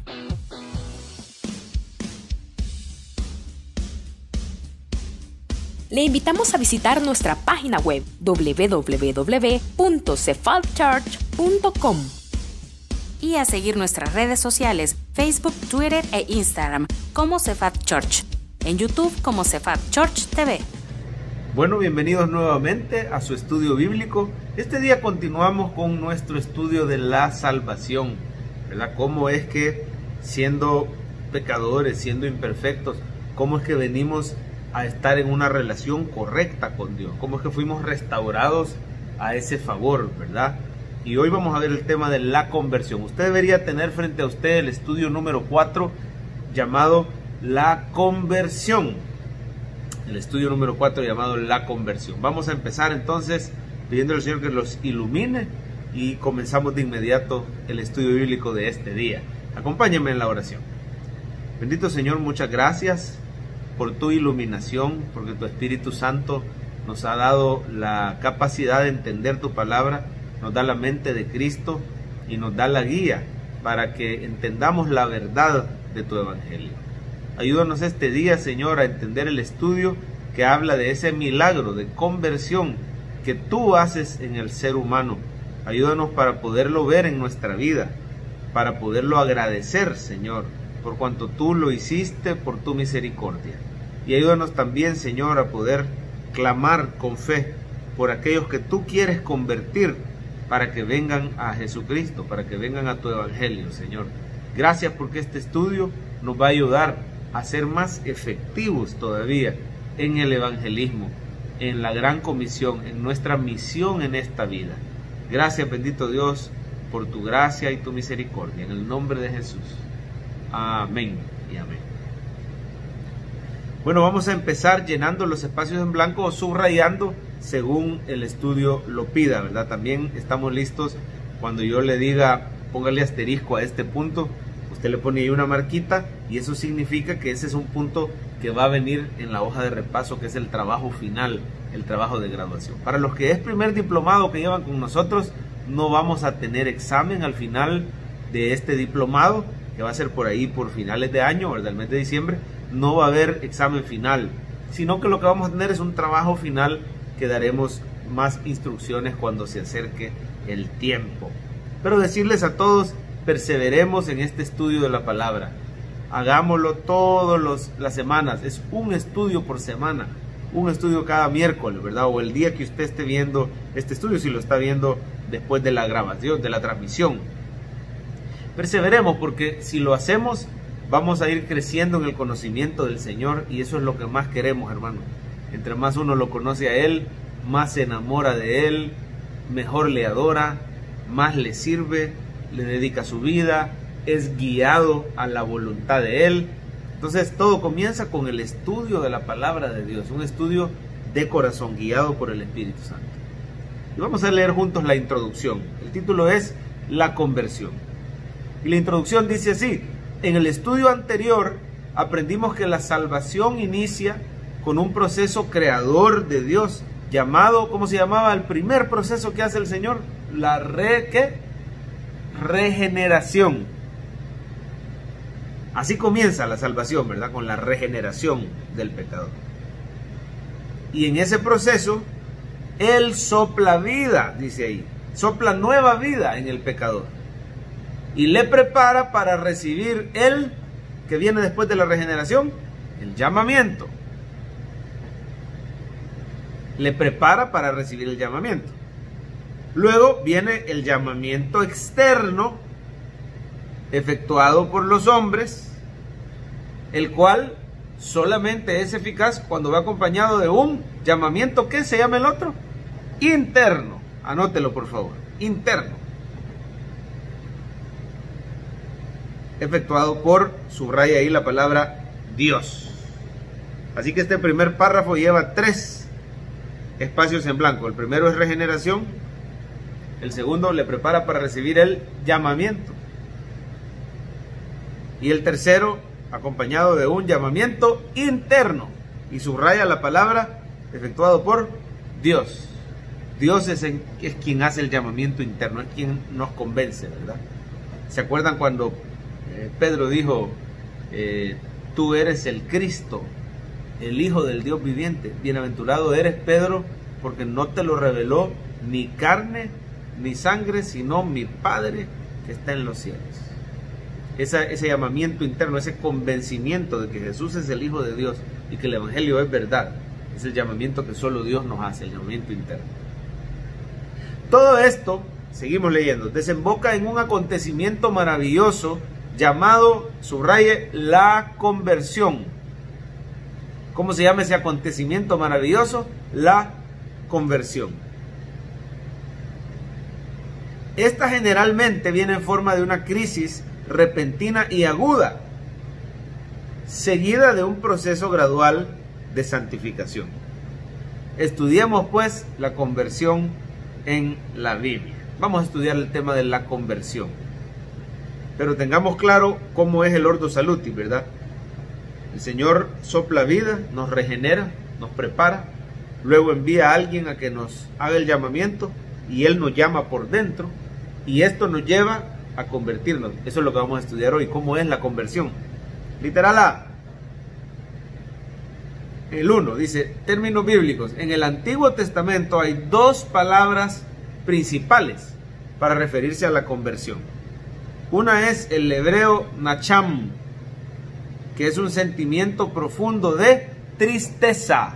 Le invitamos a visitar nuestra página web www.cephadchurch.com y a seguir nuestras redes sociales Facebook, Twitter e Instagram como Cefat Church. En YouTube como Cefat Church TV. Bueno, bienvenidos nuevamente a su estudio bíblico. Este día continuamos con nuestro estudio de la salvación, ¿verdad? Cómo es que siendo pecadores, siendo imperfectos, cómo es que venimos a estar en una relación correcta con Dios, cómo es que fuimos restaurados a ese favor, ¿verdad? Y hoy vamos a ver el tema de la conversión. Usted debería tener frente a usted el estudio número 4 llamado La Conversión. El estudio número 4 llamado La Conversión. Vamos a empezar entonces pidiendo al Señor que los ilumine y comenzamos de inmediato el estudio bíblico de este día. Acompáñenme en la oración. Bendito Señor, muchas gracias por tu iluminación, porque tu Espíritu Santo nos ha dado la capacidad de entender tu palabra, nos da la mente de Cristo y nos da la guía para que entendamos la verdad de tu Evangelio. Ayúdanos este día, Señor, a entender el estudio que habla de ese milagro de conversión que tú haces en el ser humano. Ayúdanos para poderlo ver en nuestra vida, para poderlo agradecer, Señor, por cuanto tú lo hiciste por tu misericordia. Y ayúdanos también, Señor, a poder clamar con fe por aquellos que tú quieres convertir para que vengan a Jesucristo, para que vengan a tu Evangelio, Señor. Gracias porque este estudio nos va a ayudar a ser más efectivos todavía en el evangelismo, en la gran comisión, en nuestra misión en esta vida. Gracias, bendito Dios, por tu gracia y tu misericordia. En el nombre de Jesús. Amén y amén. Bueno, vamos a empezar llenando los espacios en blanco o subrayando según el estudio lo pida, ¿verdad? También estamos listos cuando yo le diga, póngale asterisco a este punto, usted le pone ahí una marquita y eso significa que ese es un punto que va a venir en la hoja de repaso, que es el trabajo final, el trabajo de graduación. Para los que es primer diplomado que llevan con nosotros, no vamos a tener examen al final de este diplomado, que va a ser por ahí por finales de año, ¿verdad? El mes de diciembre, no va a haber examen final, sino que lo que vamos a tener es un trabajo final que daremos más instrucciones cuando se acerque el tiempo. Pero decirles a todos, perseveremos en este estudio de la palabra. Hagámoslo todas las semanas, es un estudio por semana, un estudio cada miércoles, ¿verdad? O el día que usted esté viendo este estudio, si lo está viendo después de la grabación, de la transmisión. Perseveremos porque si lo hacemos, vamos a ir creciendo en el conocimiento del Señor y eso es lo que más queremos, hermano. Entre más uno lo conoce a Él, más se enamora de Él, mejor le adora, más le sirve, le dedica su vida, es guiado a la voluntad de Él. Entonces todo comienza con el estudio de la palabra de Dios, un estudio de corazón guiado por el Espíritu Santo. Y vamos a leer juntos la introducción. El título es La Conversión. Y la introducción dice así: en el estudio anterior aprendimos que la salvación inicia con un proceso creador de Dios llamado, ¿cómo se llamaba el primer proceso que hace el Señor? La regeneración. Así comienza la salvación, ¿verdad? Con la regeneración del pecador. Y en ese proceso, Él sopla vida, dice ahí, sopla nueva vida en el pecador. Y le prepara para recibir el que viene después de la regeneración, el llamamiento. Le prepara para recibir el llamamiento. Luego viene el llamamiento externo, efectuado por los hombres, el cual solamente es eficaz cuando va acompañado de un llamamiento, ¿qué se llama el otro? Interno. Anótelo, por favor. Interno. Efectuado por, subraya ahí la palabra Dios. Así que este primer párrafo lleva 3 espacios en blanco. El primero es regeneración, el segundo le prepara para recibir el llamamiento y el tercero acompañado de un llamamiento interno y subraya la palabra efectuado por Dios. Dios es quien hace el llamamiento interno, es quien nos convence, ¿verdad? ¿Se acuerdan cuando Pedro dijo, tú eres el Cristo, el Hijo del Dios viviente? Bienaventurado eres, Pedro, porque no te lo reveló ni carne ni sangre, sino mi Padre que está en los cielos. ese llamamiento interno, ese convencimiento de que Jesús es el Hijo de Dios y que el Evangelio es verdad. Es el llamamiento que solo Dios nos hace, el llamamiento interno. Todo esto, seguimos leyendo, desemboca en un acontecimiento maravilloso llamado, subraye, la conversión. ¿Cómo se llama ese acontecimiento maravilloso? La conversión. Esta generalmente viene en forma de una crisis repentina y aguda, seguida de un proceso gradual de santificación. Estudiemos pues la conversión en la Biblia. Vamos a estudiar el tema de la conversión, pero tengamos claro cómo es el Ordo Salutis, ¿verdad? El Señor sopla vida, nos regenera, nos prepara, luego envía a alguien a que nos haga el llamamiento y Él nos llama por dentro y esto nos lleva a convertirnos. Eso es lo que vamos a estudiar hoy, cómo es la conversión. Literal A. El 1 dice, términos bíblicos. En el Antiguo Testamento hay dos palabras principales para referirse a la conversión. Una es el hebreo nacham, que es un sentimiento profundo de tristeza.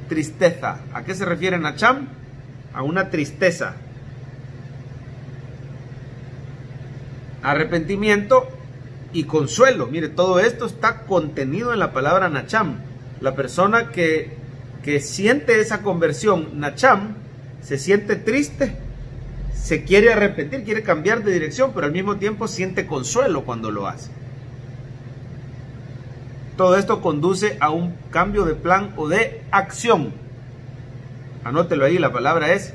Tristeza. ¿A qué se refiere nacham? A una tristeza. Arrepentimiento y consuelo. Mire, todo esto está contenido en la palabra nacham. La persona que siente esa conversión, nacham, se siente triste, se quiere arrepentir, quiere cambiar de dirección, pero al mismo tiempo siente consuelo cuando lo hace. Todo esto conduce a un cambio de plan o de acción. Anótelo ahí, la palabra es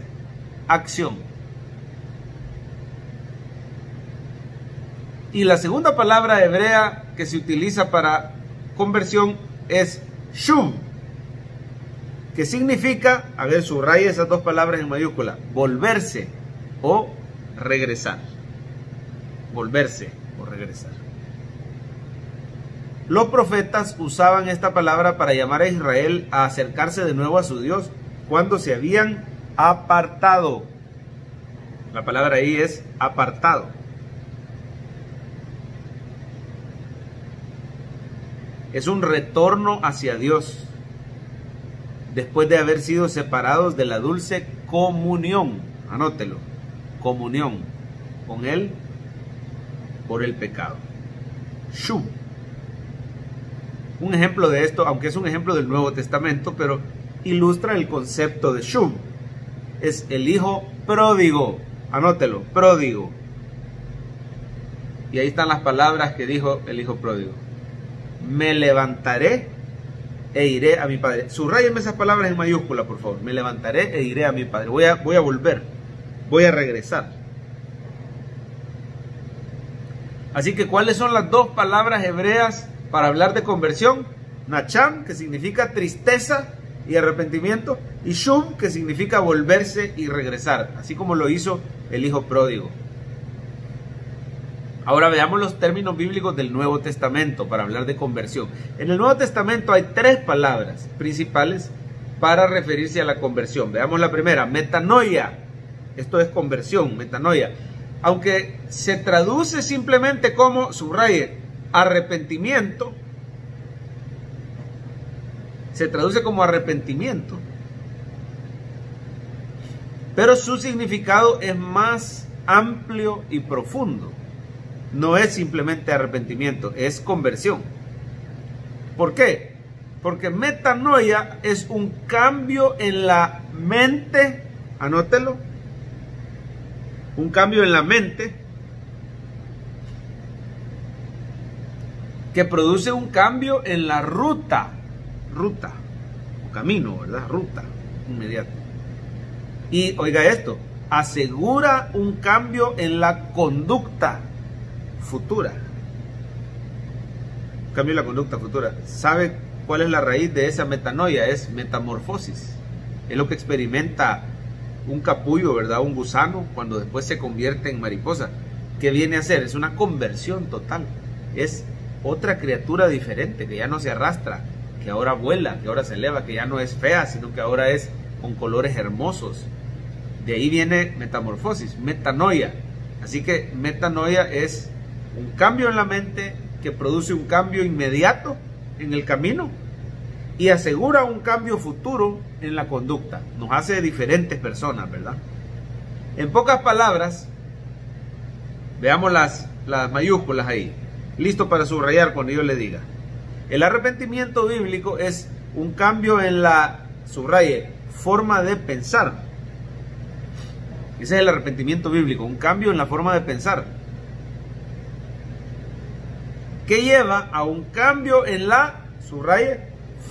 acción. Y la segunda palabra hebrea que se utiliza para conversión es shuv, que significa, a ver, subraya esas dos palabras en mayúscula, volverse o regresar. Volverse o regresar. Los profetas usaban esta palabra para llamar a Israel a acercarse de nuevo a su Dios cuando se habían apartado. La palabra ahí es apartado. Es un retorno hacia Dios después de haber sido separados de la dulce comunión. Anótelo. Comunión con Él por el pecado. Shuv. Un ejemplo de esto, aunque es un ejemplo del Nuevo Testamento, pero ilustra el concepto de shuv. Es el hijo pródigo. Anótelo, pródigo. Y ahí están las palabras que dijo el hijo pródigo. Me levantaré e iré a mi padre. Subrayenme esas palabras en mayúscula, por favor. Me levantaré e iré a mi padre. Voy a volver. Voy a regresar. Así que, ¿cuáles son las dos palabras hebreas para hablar de conversión? Nacham, que significa tristeza y arrepentimiento, y shuv, que significa volverse y regresar, así como lo hizo el hijo pródigo. Ahora veamos los términos bíblicos del Nuevo Testamento para hablar de conversión. En el Nuevo Testamento hay tres palabras principales para referirse a la conversión. Veamos la primera, metanoia. Esto es conversión, metanoia. Aunque se traduce simplemente como, subraye, arrepentimiento, se traduce como arrepentimiento, pero su significado es más amplio y profundo. No es simplemente arrepentimiento, es conversión. ¿Por qué? Porque metanoia es un cambio en la mente, anótelo, un cambio en la mente que produce un cambio en la ruta, o camino, ¿verdad? Ruta, inmediato. Y oiga esto, asegura un cambio en la conducta futura. Cambio en la conducta futura. ¿Sabe cuál es la raíz de esa metanoia? Es metamorfosis. Es lo que experimenta un capullo, ¿verdad? Un gusano, cuando después se convierte en mariposa. ¿Qué viene a hacer? Es una conversión total. Es otra criatura diferente, que ya no se arrastra, que ahora vuela, que ahora se eleva, que ya no es fea, sino que ahora es con colores hermosos. De ahí viene metamorfosis, metanoia. Así que metanoia es un cambio en la mente que produce un cambio inmediato en el camino y asegura un cambio futuro en la conducta. Nos hace diferentes personas, ¿verdad? En pocas palabras, veamos las mayúsculas ahí. Listo para subrayar cuando yo le diga. El arrepentimiento bíblico es un cambio en la, subraye, forma de pensar. Ese es el arrepentimiento bíblico, un cambio en la forma de pensar, que lleva a un cambio en la, subraye,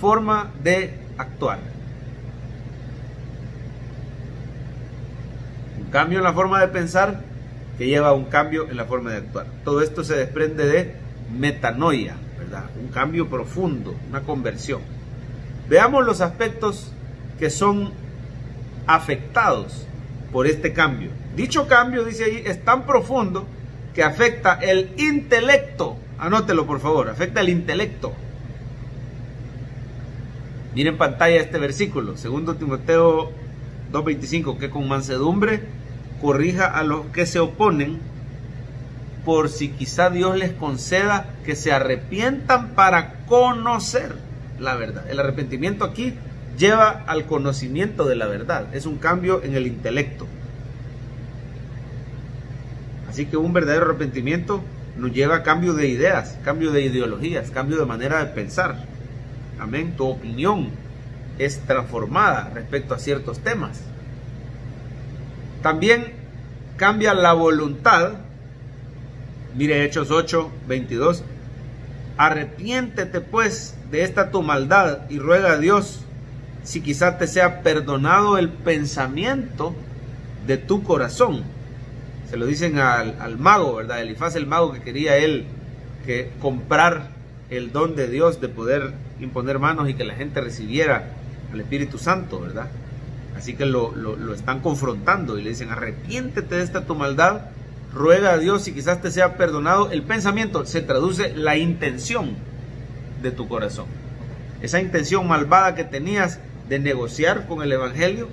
forma de actuar. Un cambio en la forma de pensar que lleva a un cambio en la forma de actuar. Todo esto se desprende de metanoia, ¿verdad? Un cambio profundo, una conversión. Veamos los aspectos que son afectados por este cambio. Dicho cambio, dice ahí, es tan profundo que afecta el intelecto. Anótelo, por favor, afecta el intelecto. Miren en pantalla este versículo, 2 Timoteo 2:25, que con mansedumbre corrija a los que se oponen, por si quizá Dios les conceda que se arrepientan para conocer la verdad. El arrepentimiento aquí lleva al conocimiento de la verdad, es un cambio en el intelecto. Así que un verdadero arrepentimiento nos lleva a cambio de ideas, cambio de ideologías, cambio de manera de pensar. Amén. Tu opinión es transformada respecto a ciertos temas. También cambia la voluntad. Mire Hechos 8:22. Arrepiéntete pues de esta tu maldad y ruega a Dios si quizá te sea perdonado el pensamiento de tu corazón. Se lo dicen al mago, ¿verdad? Elifaz el mago, que quería él que comprar el don de Dios de poder imponer manos y que la gente recibiera al Espíritu Santo, ¿verdad? Así que lo están confrontando y le dicen: arrepiéntete de esta tu maldad, ruega a Dios si quizás te sea perdonado el pensamiento. Se traduce la intención de tu corazón, esa intención malvada que tenías de negociar con el Evangelio.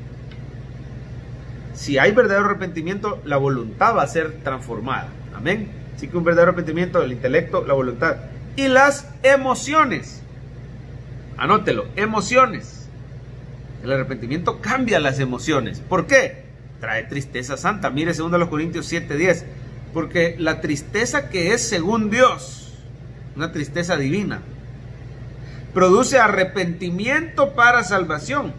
Si hay verdadero arrepentimiento, la voluntad va a ser transformada. Amén. Así que un verdadero arrepentimiento del intelecto, la voluntad y las emociones. Anótelo, emociones. El arrepentimiento cambia las emociones. ¿Por qué? Trae tristeza santa. Mire 2 Corintios 7:10. Porque la tristeza que es según Dios, una tristeza divina, produce arrepentimiento para salvación,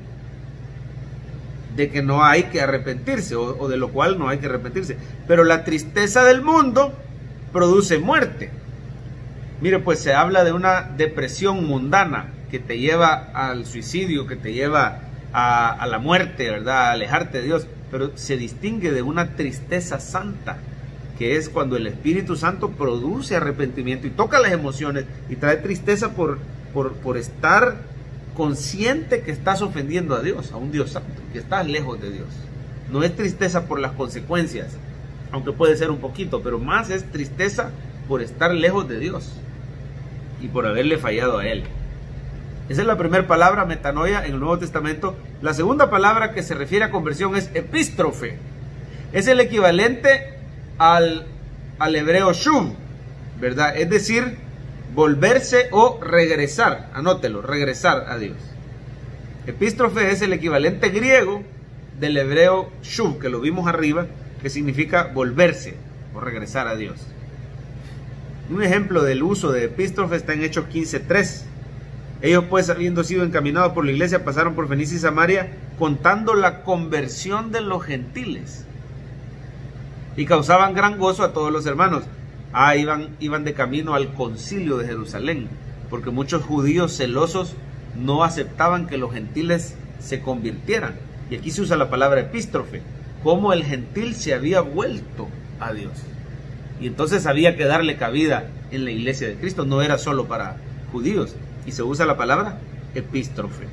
de que no hay que arrepentirse, o de lo cual no hay que arrepentirse. Pero la tristeza del mundo produce muerte. Mire, pues se habla de una depresión mundana que te lleva al suicidio, que te lleva a la muerte, ¿verdad? A alejarte de Dios. Pero se distingue de una tristeza santa, que es cuando el Espíritu Santo produce arrepentimiento y toca las emociones y trae tristeza por estar consciente que estás ofendiendo a Dios, a un Dios santo, que estás lejos de Dios. No es tristeza por las consecuencias, aunque puede ser un poquito, pero más es tristeza por estar lejos de Dios y por haberle fallado a Él. Esa es la primera palabra, metanoia, en el Nuevo Testamento. La segunda palabra que se refiere a conversión es epístrofe. Es el equivalente al hebreo shuv, ¿verdad? Es decir, volverse o regresar. Anótelo, regresar a Dios. Epístrofe es el equivalente griego del hebreo shuv, que lo vimos arriba, que significa volverse o regresar a Dios. Un ejemplo del uso de epístrofe está en Hechos 15:3. Ellos pues, habiendo sido encaminados por la iglesia, pasaron por Fenicia y Samaria, contando la conversión de los gentiles, y causaban gran gozo a todos los hermanos. Iban de camino al concilio de Jerusalén, porque muchos judíos celosos no aceptaban que los gentiles se convirtieran. Y aquí se usa la palabra epístrofe, como el gentil se había vuelto a Dios. Y entonces había que darle cabida en la iglesia de Cristo, no era solo para judíos. Y se usa la palabra epístrofe.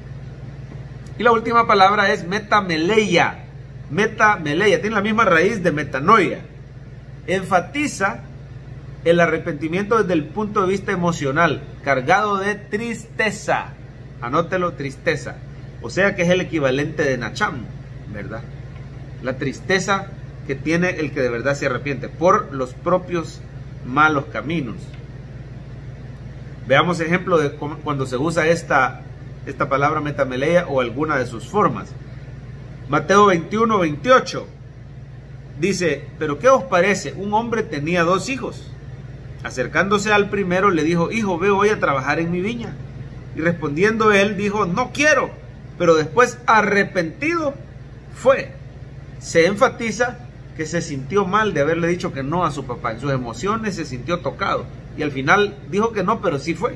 Y la última palabra es metameleia. Metameleia tiene la misma raíz de metanoia. Enfatiza el arrepentimiento desde el punto de vista emocional, cargado de tristeza. Anótelo, tristeza. O sea que es el equivalente de nacham, ¿verdad? La tristeza que tiene el que de verdad se arrepiente, por los propios malos caminos. Veamos ejemplo de cuando se usa esta palabra metameleia o alguna de sus formas. Mateo 21, 28 dice: pero ¿qué os parece? Un hombre tenía 2 hijos. Acercándose al primero le dijo: hijo, ve hoy a trabajar en mi viña. Y respondiendo él dijo: no quiero. Pero después, arrepentido, fue. Se enfatiza que se sintió mal de haberle dicho que no a su papá. En sus emociones se sintió tocado. Y al final dijo que no, pero sí fue.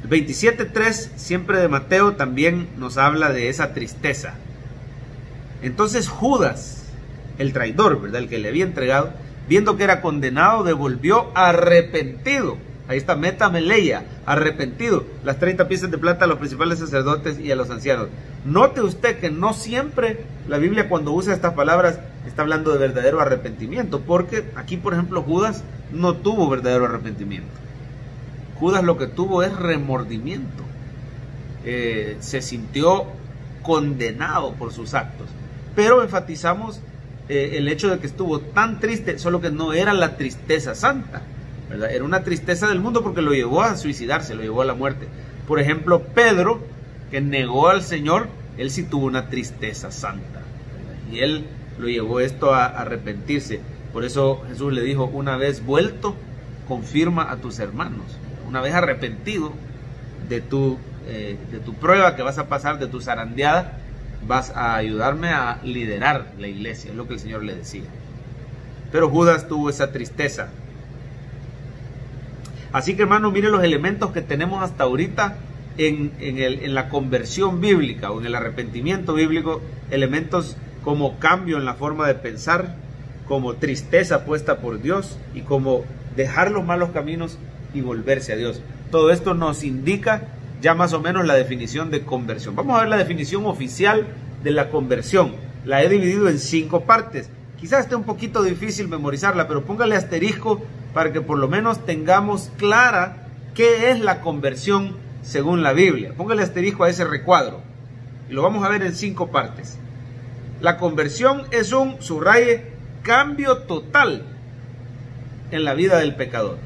El 27.3, siempre de Mateo, también nos habla de esa tristeza. Entonces Judas, el traidor, ¿verdad?, el que le había entregado, viendo que era condenado, devolvió arrepentido. Ahí está, metameleia, arrepentido, las 30 piezas de plata a los principales sacerdotes y a los ancianos. Note usted que no siempre la Biblia, cuando usa estas palabras, está hablando de verdadero arrepentimiento, porque aquí, por ejemplo, Judas no tuvo verdadero arrepentimiento. Judas lo que tuvo es remordimiento. Se sintió condenado por sus actos. Pero enfatizamos el hecho de que estuvo tan triste, solo que no era la tristeza santa, ¿verdad? Era una tristeza del mundo porque lo llevó a suicidarse, lo llevó a la muerte. Por ejemplo, Pedro, que negó al Señor, él sí tuvo una tristeza santa, ¿verdad? Y él lo llevó esto a arrepentirse. Por eso Jesús le dijo: una vez vuelto, confirma a tus hermanos. Una vez arrepentido de tu prueba que vas a pasar, de tu zarandeada, vas a ayudarme a liderar la iglesia, es lo que el Señor le decía. Pero Judas tuvo esa tristeza. Así que, hermano, mire los elementos que tenemos hasta ahorita en la conversión bíblica o en el arrepentimiento bíblico. Elementos como cambio en la forma de pensar, como tristeza puesta por Dios y como dejar los malos caminos y volverse a Dios. Todo esto nos indica ya más o menos la definición de conversión. Vamos a ver la definición oficial de la conversión. La he dividido en 5 partes. Quizás esté un poquito difícil memorizarla, pero póngale asterisco para que por lo menos tengamos clara qué es la conversión según la Biblia. Póngale asterisco a ese recuadro y lo vamos a ver en 5 partes. La conversión es un, subraye, cambio total en la vida del pecador.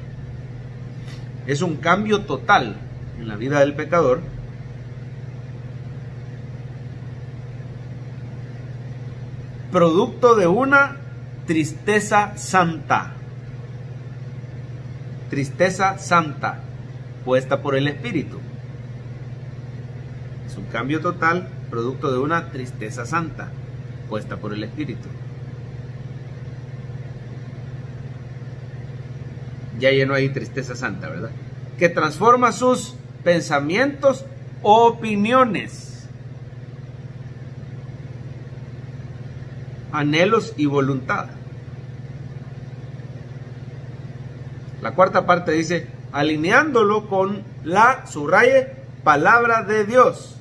Es un cambio total en la vida del pecador, producto de una tristeza santa. Tristeza santa, puesta por el Espíritu. Es un cambio total, producto de una tristeza santa, puesta por el Espíritu. Ya llenó ahí tristeza santa, ¿verdad? Que transforma sus pensamientos, opiniones, anhelos y voluntad. La 4ª parte dice: alineándolo con la, subraye, palabra de Dios.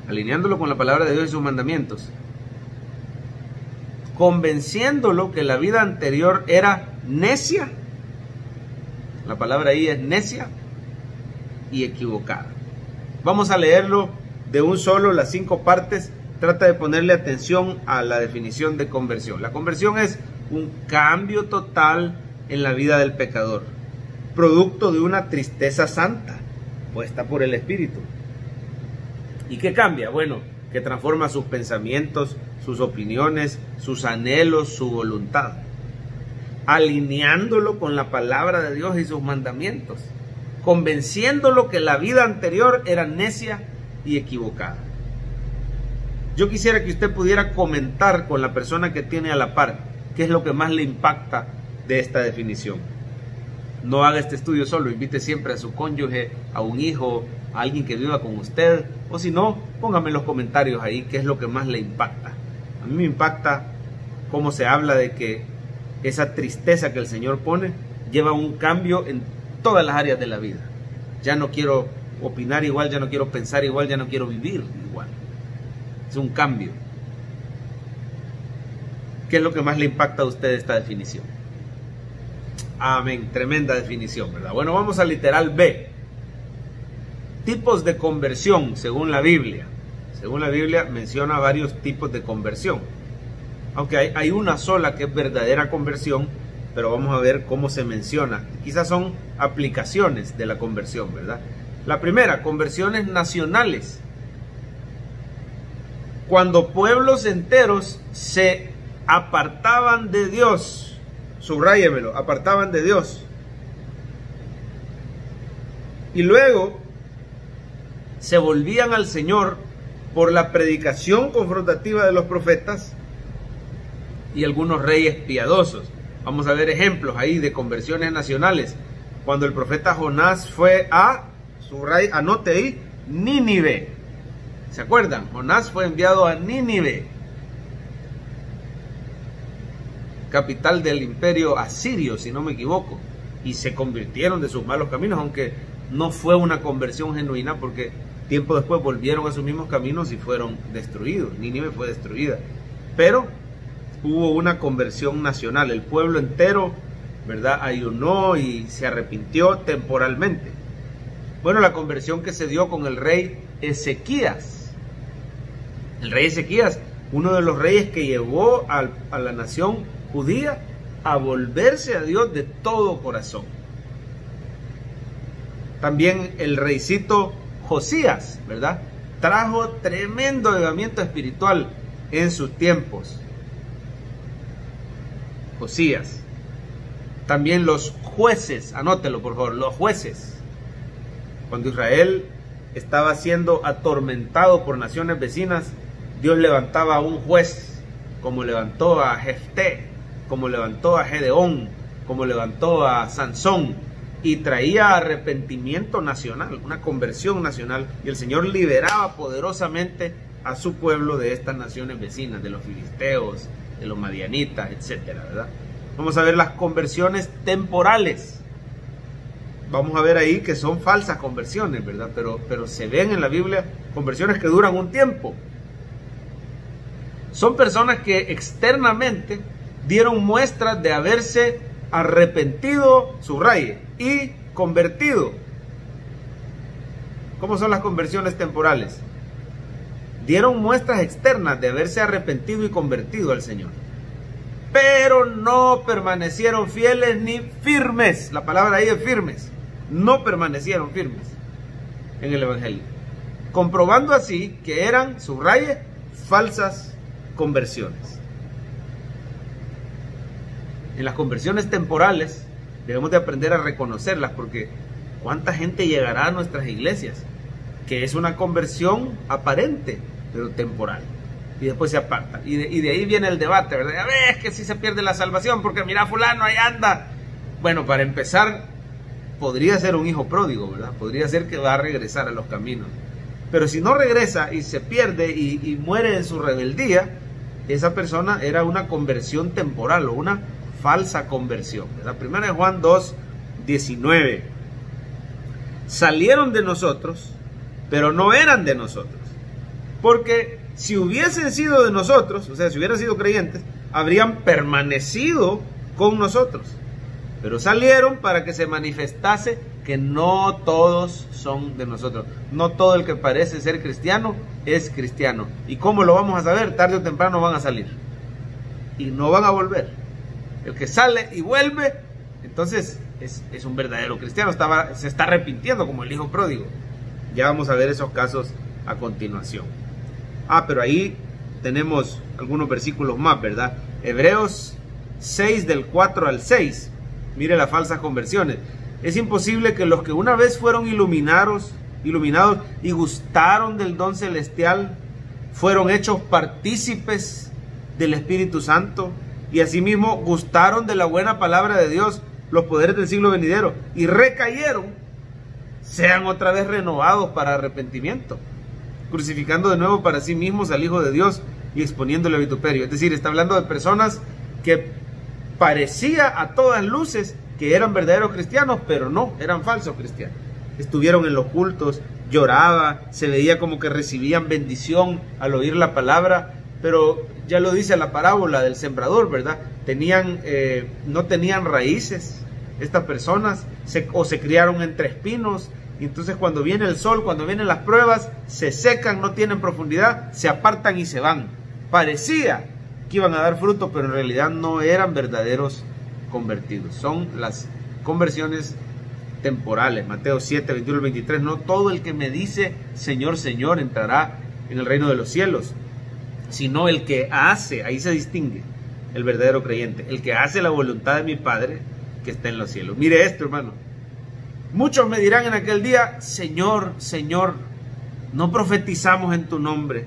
Alineándolo con la palabra de Dios y sus mandamientos. Convenciéndolo que la vida anterior era necia. La palabra ahí es necia y equivocada. Vamos a leerlo de un solo, las 5 partes. Trata de ponerle atención a la definición de conversión. La conversión es un cambio total en la vida del pecador, producto de una tristeza santa, puesta por el Espíritu. ¿Y qué cambia? Bueno, que transforma sus pensamientos, sus opiniones, sus anhelos, su voluntad, alineándolo con la palabra de Dios y sus mandamientos, convenciéndolo que la vida anterior era necia y equivocada. Yo quisiera que usted pudiera comentar con la persona que tiene a la par qué es lo que más le impacta de esta definición. No haga este estudio solo, invite siempre a su cónyuge, a un hijo, a alguien que viva con usted, o si no, póngame en los comentarios ahí qué es lo que más le impacta. A mí me impacta cómo se habla de que esa tristeza que el Señor pone lleva un cambio en todas las áreas de la vida. Ya no quiero opinar igual, ya no quiero pensar igual, ya no quiero vivir igual. Es un cambio. ¿Qué es lo que más le impacta a usted esta definición? Amén, tremenda definición, ¿verdad? Bueno, vamos al literal B. tipos de conversión según la Biblia. Según la Biblia menciona varios tipos de conversión. Aunque hay una sola que es verdadera conversión, pero vamos a ver cómo se menciona. Quizás son aplicaciones de la conversión, ¿verdad? La primera, conversiones nacionales. Cuando pueblos enteros se apartaban de Dios. Subrayemelo, apartaban de Dios. Y luego se volvían al Señor por la predicación confrontativa de los profetas y algunos reyes piadosos. Vamos a ver ejemplos ahí de conversiones nacionales. Cuando el profeta Jonás fue a, anote ahí, Nínive. ¿Se acuerdan? Jonás fue enviado a Nínive, capital del imperio asirio, si no me equivoco, y se convirtieron de sus malos caminos, aunque no fue una conversión genuina, porque tiempo después volvieron a sus mismos caminos y fueron destruidos. Nínive fue destruida, pero hubo una conversión nacional. El pueblo entero, ¿verdad?, ayunó y se arrepintió temporalmente. Bueno, la conversión que se dio con el rey Ezequías. El rey Ezequías, uno de los reyes que llevó a la nación judía a volverse a Dios de todo corazón. También el reycito Josías, ¿verdad?, trajo tremendo avivamiento espiritual en sus tiempos. Josías. También los jueces, anótelo por favor, los jueces. Cuando Israel estaba siendo atormentado por naciones vecinas, Dios levantaba a un juez, como levantó a Jefté, como levantó a Gedeón, como levantó a Sansón, y traía arrepentimiento nacional, una conversión nacional, y el Señor liberaba poderosamente a su pueblo de estas naciones vecinas, de los filisteos, de los madianitas, etcétera, ¿verdad? Vamos a ver las conversiones temporales. Vamos a ver ahí que son falsas conversiones, ¿verdad? Pero se ven en la Biblia conversiones que duran un tiempo. Son personas que externamente dieron muestras de haberse arrepentido, subraye, y convertido. ¿Cómo son las conversiones temporales? Dieron muestras externas de haberse arrepentido y convertido al Señor, pero no permanecieron fieles ni firmes. La palabra ahí es firmes. No permanecieron firmes en el Evangelio, comprobando así que eran, subraye, falsas conversiones. En las conversiones temporales debemos de aprender a reconocerlas, porque ¿cuánta gente llegará a nuestras iglesias que es una conversión aparente, pero temporal, y después se aparta? Y de ahí viene el debate, ¿verdad? Ya ves que si se pierde la salvación, porque mira fulano ahí anda. Bueno, para empezar, podría ser un hijo pródigo, ¿verdad? Podría ser que va a regresar a los caminos. Pero si no regresa y se pierde y muere en su rebeldía, esa persona era una conversión temporal o una falsa conversión. La primera de Juan 2:19. Salieron de nosotros, pero no eran de nosotros. Porque si hubiesen sido de nosotros, o sea, si hubieran sido creyentes, habrían permanecido con nosotros. Pero salieron para que se manifestase que no todos son de nosotros. No todo el que parece ser cristiano es cristiano. ¿Y cómo lo vamos a saber? Tarde o temprano van a salir y no van a volver. El que sale y vuelve, entonces es un verdadero cristiano, se está arrepintiendo como el hijo pródigo. Ya vamos a ver esos casos a continuación. Pero ahí tenemos algunos versículos más, ¿verdad? Hebreos 6 del 4 al 6. Mire las falsas conversiones. Es imposible que los que una vez fueron iluminados y gustaron del don celestial, fueron hechos partícipes del Espíritu Santo, y asimismo gustaron de la buena palabra de Dios, los poderes del siglo venidero, y recayeron, sean otra vez renovados para arrepentimiento, crucificando de nuevo para sí mismos al Hijo de Dios y exponiéndole a vituperio. Es decir, está hablando de personas que parecía a todas luces que eran verdaderos cristianos, pero no, eran falsos cristianos. Estuvieron en los cultos, lloraba, se veía como que recibían bendición al oír la palabra, pero ya lo dice la parábola del sembrador, ¿verdad? No tenían raíces estas personas, o se criaron entre espinos y entonces cuando viene el sol, cuando vienen las pruebas, se secan, no tienen profundidad, se apartan y se van. Parecía que iban a dar fruto, pero en realidad no eran verdaderos convertidos. Son las conversiones temporales. Mateo 7, 21 al 23. No todo el que me dice Señor, Señor entrará en el reino de los cielos, sino el que hace, ahí se distingue el verdadero creyente, el que hace la voluntad de mi Padre que está en los cielos. Mire esto, hermano. Muchos me dirán en aquel día, Señor, Señor, no profetizamos en tu nombre,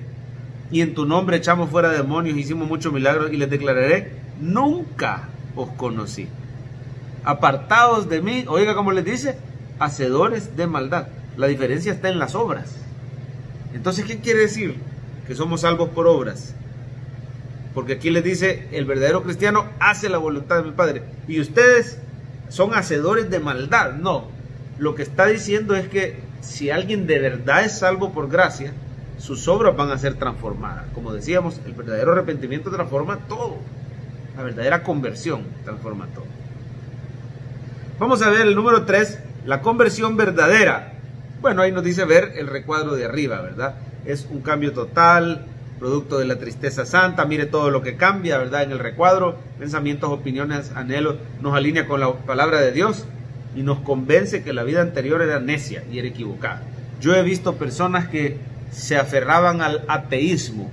y en tu nombre echamos fuera demonios, hicimos muchos milagros, y les declararé, nunca os conocí. Apartados de mí, oiga cómo les dice, hacedores de maldad. La diferencia está en las obras. Entonces, ¿qué quiere decir? Que somos salvos por obras. Porque aquí les dice, el verdadero cristiano hace la voluntad de mi Padre. Y ustedes son hacedores de maldad. No, lo que está diciendo es que si alguien de verdad es salvo por gracia, sus obras van a ser transformadas. Como decíamos, el verdadero arrepentimiento transforma todo. La verdadera conversión transforma todo. Vamos a ver el número 3, la conversión verdadera. Bueno, ahí nos dice ver el recuadro de arriba, ¿verdad? Es un cambio total, producto de la tristeza santa. Mire todo lo que cambia, ¿verdad? En el recuadro, pensamientos, opiniones, anhelos, nos alinea con la palabra de Dios y nos convence que la vida anterior era necia y era equivocada. Yo he visto personas que se aferraban al ateísmo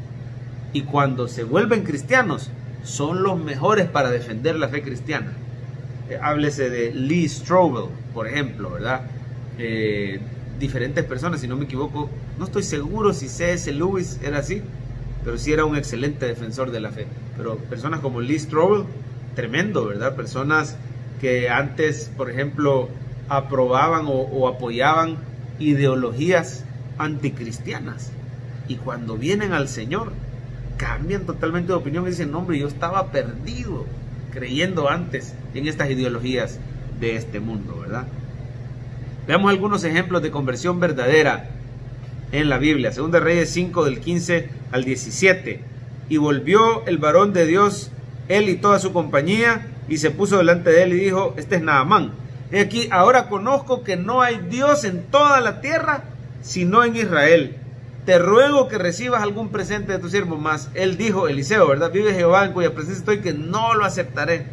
y cuando se vuelven cristianos son los mejores para defender la fe cristiana. Háblese de Lee Strobel, por ejemplo, ¿verdad? Diferentes personas, si no me equivoco, no estoy seguro si C.S. Lewis era así, pero sí era un excelente defensor de la fe. Pero personas como Lee Strobel, tremendo, ¿verdad? Personas que antes, por ejemplo, aprobaban o apoyaban ideologías anticristianas, y cuando vienen al Señor cambian totalmente de opinión y dicen, no, hombre, yo estaba perdido creyendo antes en estas ideologías de este mundo, ¿verdad? Veamos algunos ejemplos de conversión verdadera en la Biblia. Segunda Reyes 5 del 15 al 17. Y volvió el varón de Dios, él y toda su compañía, y se puso delante de él y dijo, este es Naamán. He aquí, ahora conozco que no hay Dios en toda la tierra, sino en Israel. Te ruego que recibas algún presente de tu siervo. Más él dijo, Eliseo, ¿verdad? Vive Jehová en cuya presencia estoy, que no lo aceptaré.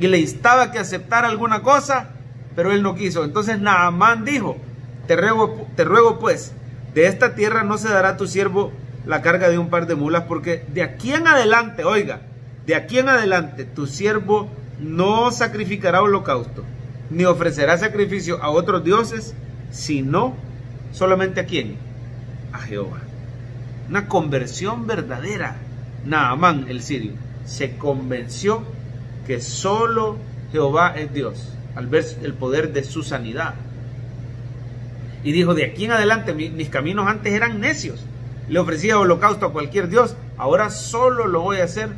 Y le instaba que aceptara alguna cosa, pero él no quiso. Entonces Naamán dijo, te ruego pues, de esta tierra no se dará a tu siervo la carga de un par de mulas, porque de aquí en adelante, oiga, de aquí en adelante tu siervo no sacrificará holocausto, ni ofrecerá sacrificio a otros dioses, sino solamente a quién, a Jehová. Una conversión verdadera. Naamán el sirio se convenció que solo Jehová es Dios al ver el poder de su sanidad, y dijo, de aquí en adelante mis caminos antes eran necios, le ofrecía holocausto a cualquier dios, ahora solo lo voy a hacer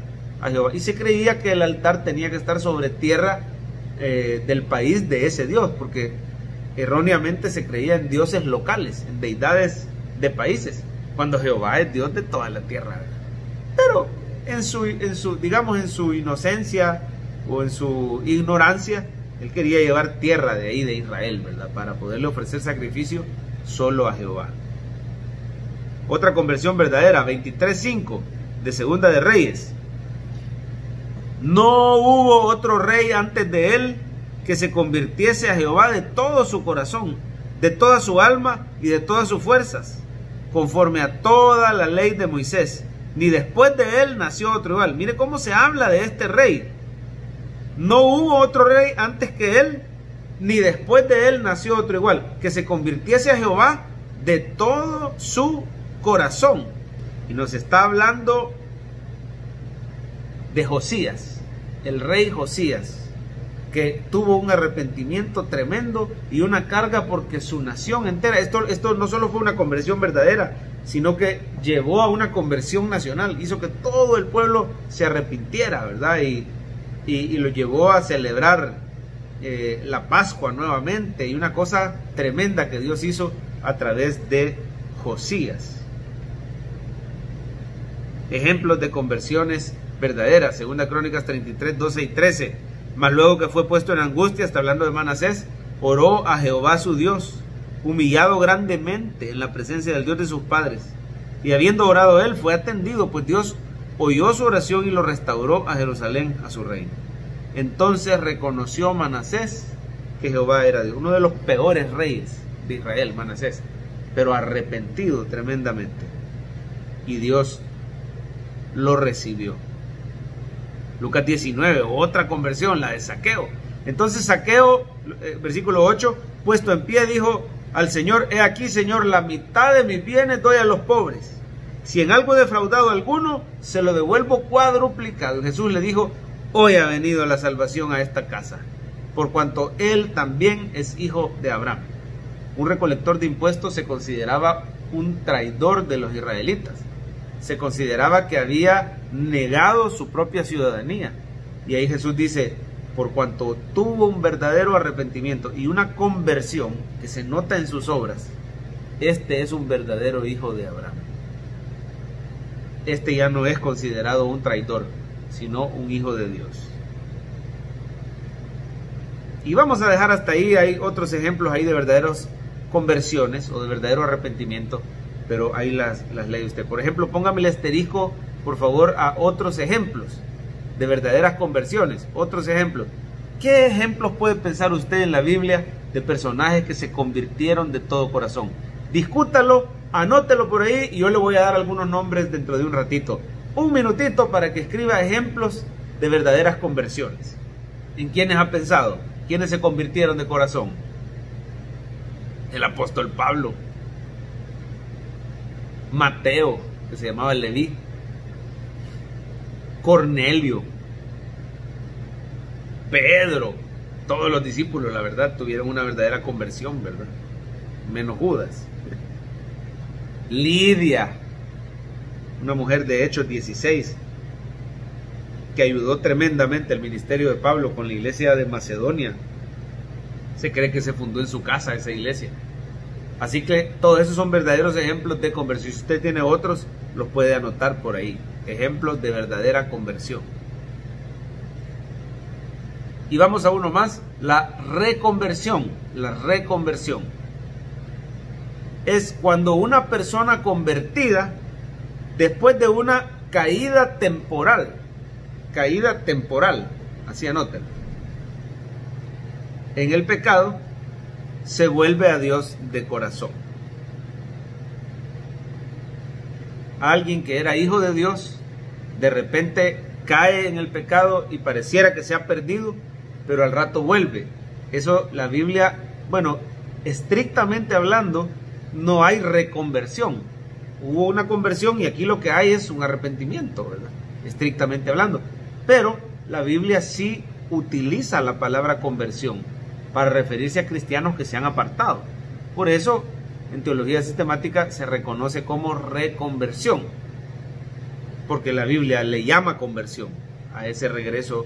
a Jehová. Y se creía que el altar tenía que estar sobre tierra del país de ese dios, porque erróneamente se creía en dioses locales, en deidades de países, cuando Jehová es Dios de toda la tierra. Pero en su inocencia o en su ignorancia, él quería llevar tierra de ahí de Israel, ¿verdad? Para poderle ofrecer sacrificio solo a Jehová. Otra conversión verdadera, 23:5 de Segunda de Reyes. No hubo otro rey antes de él que se convirtiese a Jehová de todo su corazón, de toda su alma y de todas sus fuerzas, conforme a toda la ley de Moisés. Ni después de él nació otro igual. Mire cómo se habla de este rey. No hubo otro rey antes que él, ni después de él nació otro igual, que se convirtiese a Jehová de todo su corazón. Y nos está hablando de Josías, el rey Josías, que tuvo un arrepentimiento tremendo y una carga porque su nación entera, esto no solo fue una conversión verdadera, sino que llevó a una conversión nacional, hizo que todo el pueblo se arrepintiera, ¿verdad? Y lo llevó a celebrar la Pascua nuevamente, y una cosa tremenda que Dios hizo a través de Josías. Ejemplos de conversiones verdaderas, Segunda Crónicas 33, 12 y 13. Mas luego que fue puesto en angustia, está hablando de Manasés, oró a Jehová su Dios, humillado grandemente en la presencia del Dios de sus padres. Y habiendo orado él, fue atendido, pues Dios oyó su oración y lo restauró a Jerusalén, a su reino. Entonces reconoció Manasés que Jehová era Dios. Uno de los peores reyes de Israel, Manasés, pero arrepentido tremendamente. Y Dios lo recibió. Lucas 19, otra conversión, la de Zaqueo. Entonces Zaqueo, versículo 8, puesto en pie, dijo al Señor: he aquí, Señor, la mitad de mis bienes doy a los pobres. Si en algo he defraudado a alguno, se lo devuelvo cuadruplicado. Y Jesús le dijo: hoy ha venido la salvación a esta casa, por cuanto él también es hijo de Abraham. Un recolector de impuestos se consideraba un traidor de los israelitas. Se consideraba que había negado su propia ciudadanía. Y ahí Jesús dice: por cuanto tuvo un verdadero arrepentimiento y una conversión que se nota en sus obras, este es un verdadero hijo de Abraham. Este ya no es considerado un traidor, sino un hijo de Dios. Y vamos a dejar hasta ahí. Hay otros ejemplos ahí de verdaderas conversiones o de verdadero arrepentimiento, pero ahí las lee usted. Por ejemplo, póngame el asterisco, por favor, a otros ejemplos de verdaderas conversiones. Otros ejemplos. ¿Qué ejemplos puede pensar usted en la Biblia de personajes que se convirtieron de todo corazón? Discútalo, anótelo por ahí y yo le voy a dar algunos nombres dentro de un ratito. Un minutito para que escriba ejemplos de verdaderas conversiones. ¿En quiénes ha pensado? ¿Quiénes se convirtieron de corazón? El apóstol Pablo, Mateo, que se llamaba Leví, Cornelio, Pedro. Todos los discípulos, la verdad, tuvieron una verdadera conversión, ¿verdad? Menos Judas. Lidia, una mujer de Hechos 16, que ayudó tremendamente el ministerio de Pablo con la iglesia de Macedonia. Se cree que se fundó en su casa esa iglesia. Así que todos esos son verdaderos ejemplos de conversión. Si usted tiene otros, los puede anotar por ahí. Ejemplos de verdadera conversión. Y vamos a uno más, la reconversión. La reconversión es cuando una persona convertida, después de una caída temporal, así anoten, en el pecado, se vuelve a Dios de corazón. Alguien que era hijo de Dios, de repente cae en el pecado y pareciera que se ha perdido, pero al rato vuelve. Eso la Biblia, bueno, estrictamente hablando, no hay reconversión. Hubo una conversión y aquí lo que hay es un arrepentimiento, ¿verdad? Estrictamente hablando. Pero la Biblia sí utiliza la palabra conversión para referirse a cristianos que se han apartado. Por eso, en teología sistemática se reconoce como reconversión, porque la Biblia le llama conversión a ese regreso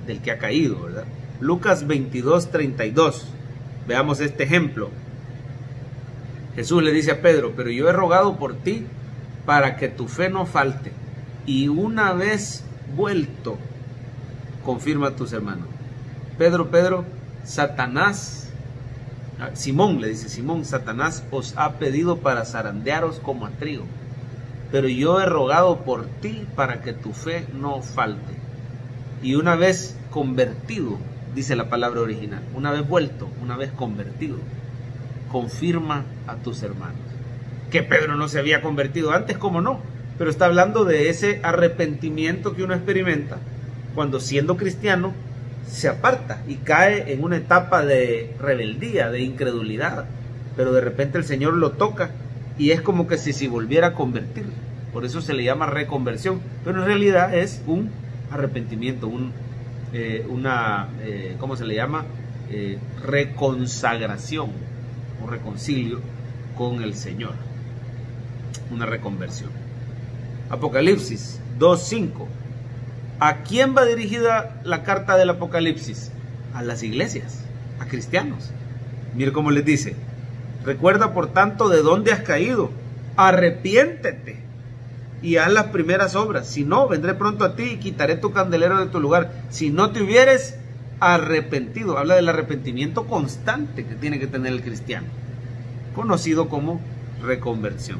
del que ha caído, ¿verdad? Lucas 22:32. Veamos este ejemplo. Jesús le dice a Pedro: pero yo he rogado por ti para que tu fe no falte, y una vez vuelto, confirma a tus hermanos. Pedro, Satanás, Simón le dice: Simón, Satanás os ha pedido para zarandearos como a trigo, pero yo he rogado por ti para que tu fe no falte. Y una vez convertido, dice la palabra original, una vez vuelto, una vez convertido, confirma a tus hermanos. Que Pedro no se había convertido antes, ¿cómo no? Pero está hablando de ese arrepentimiento que uno experimenta cuando, siendo cristiano, se aparta y cae en una etapa de rebeldía, de incredulidad, pero de repente el Señor lo toca y es como que si volviera a convertir. Por eso se le llama reconversión, pero en realidad es un arrepentimiento, ¿cómo se le llama? Reconsagración o reconcilio con el Señor, una reconversión. Apocalipsis 2:5. ¿A quién va dirigida la carta del Apocalipsis? A las iglesias, a cristianos. Mire cómo les dice: recuerda por tanto de dónde has caído, arrepiéntete y haz las primeras obras. Si no, vendré pronto a ti y quitaré tu candelero de tu lugar. Si no te hubieres arrepentido. Habla del arrepentimiento constante que tiene que tener el cristiano, conocido como reconversión.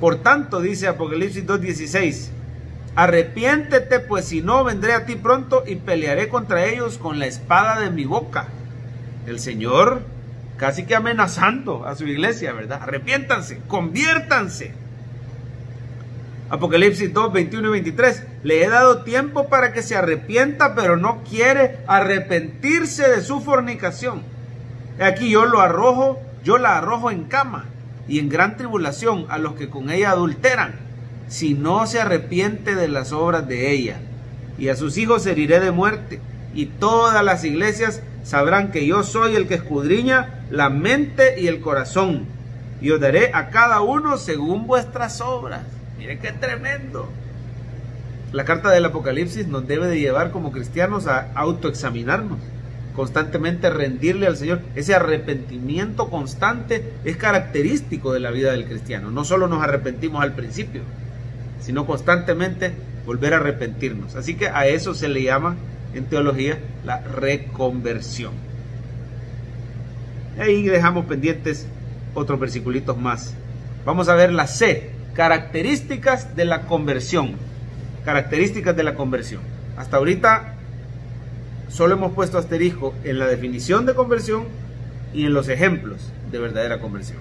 Por tanto, dice Apocalipsis 2:16, arrepiéntete, pues si no, vendré a ti pronto y pelearé contra ellos con la espada de mi boca. El Señor casi que amenazando a su iglesia, ¿verdad? Arrepiéntanse, conviértanse. Apocalipsis 2, 21 y 23. Le he dado tiempo para que se arrepienta, pero no quiere arrepentirse de su fornicación. Aquí yo la arrojo en cama y en gran tribulación a los que con ella adulteran, si no se arrepiente de las obras de ella. Y a sus hijos heriré de muerte, y todas las iglesias sabrán que yo soy el que escudriña la mente y el corazón, y os daré a cada uno según vuestras obras. Mire qué tremendo. La carta del Apocalipsis nos debe de llevar como cristianos a autoexaminarnos, constantemente rendirle al Señor. Ese arrepentimiento constante es característico de la vida del cristiano. No solo nos arrepentimos al principio, sino constantemente volver a arrepentirnos. Así que a eso se le llama en teología la reconversión. Ahí dejamos pendientes otros versiculitos más. Vamos a ver la C, características de la conversión. Características de la conversión. Hasta ahorita solo hemos puesto asterisco en la definición de conversión y en los ejemplos de verdadera conversión.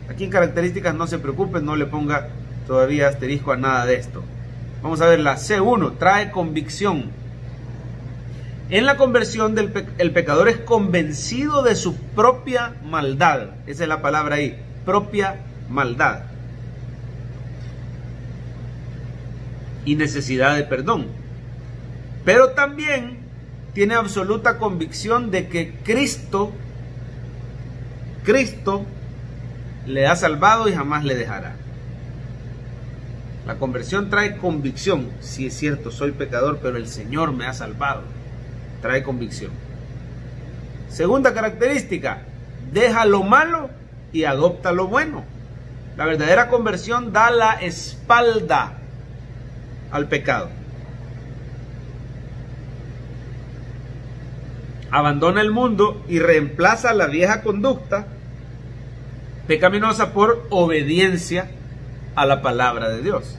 Aquí en características no se preocupen, no le ponga todavía asterisco a nada de esto. Vamos a ver la C1, trae convicción. En la conversión el pecador es convencido de su propia maldad. Esa es la palabra ahí, propia maldad. Y necesidad de perdón. Pero también tiene absoluta convicción de que Cristo le ha salvado y jamás le dejará. La conversión trae convicción. Sí, es cierto, soy pecador, pero el Señor me ha salvado. Trae convicción. Segunda característica, deja lo malo y adopta lo bueno. La verdadera conversión da la espalda al pecado. Abandona el mundo y reemplaza la vieja conducta pecaminosa por obediencia a la palabra de Dios.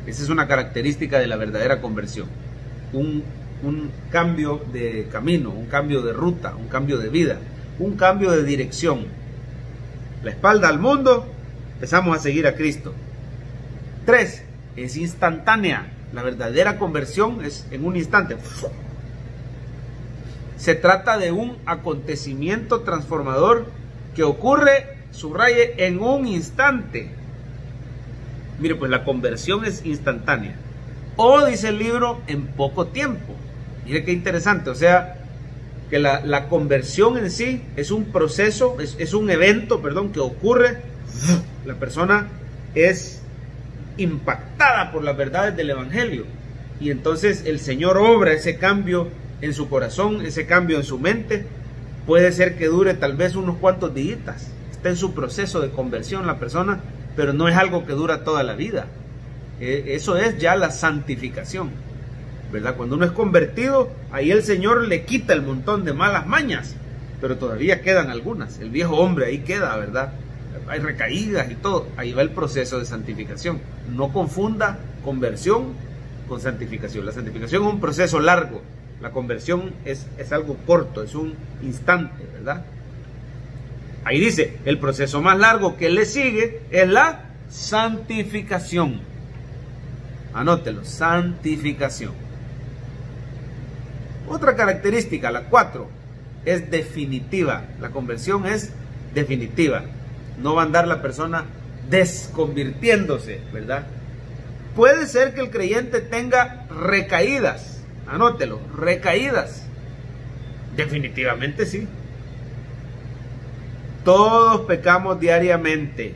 Esa es una característica de la verdadera conversión. Un cambio de camino, un cambio de ruta, un cambio de vida, un cambio de dirección. La espalda al mundo, empezamos a seguir a Cristo. 3. Es instantánea. La verdadera conversión es en un instante. Se trata de un acontecimiento transformador que ocurre, subraye, en un instante. Mire, pues la conversión es instantánea. O, dice el libro, en poco tiempo. Mire qué interesante. O sea, que la conversión en sí es un proceso, es un evento, que ocurre. La persona es impactada por las verdades del Evangelio. Y entonces el Señor obra ese cambio en su corazón, ese cambio en su mente. Puede ser que dure tal vez unos cuantos días. Está en su proceso de conversión la persona, pero no es algo que dura toda la vida. Eso es ya la santificación, ¿verdad? Cuando uno es convertido, ahí el Señor le quita el montón de malas mañas, pero todavía quedan algunas. El viejo hombre ahí queda, ¿verdad? Hay recaídas y todo. Ahí va el proceso de santificación. No confunda conversión con santificación. La santificación es un proceso largo. La conversión es algo corto, es un instante, ¿verdad? Ahí dice, el proceso más largo que le sigue es la santificación. Anótelo, santificación. Otra característica, la 4, es definitiva. La conversión es definitiva. No va a andar la persona desconvirtiéndose, ¿verdad? Puede ser que el creyente tenga recaídas. Anótelo, recaídas. Definitivamente sí. Todos pecamos diariamente.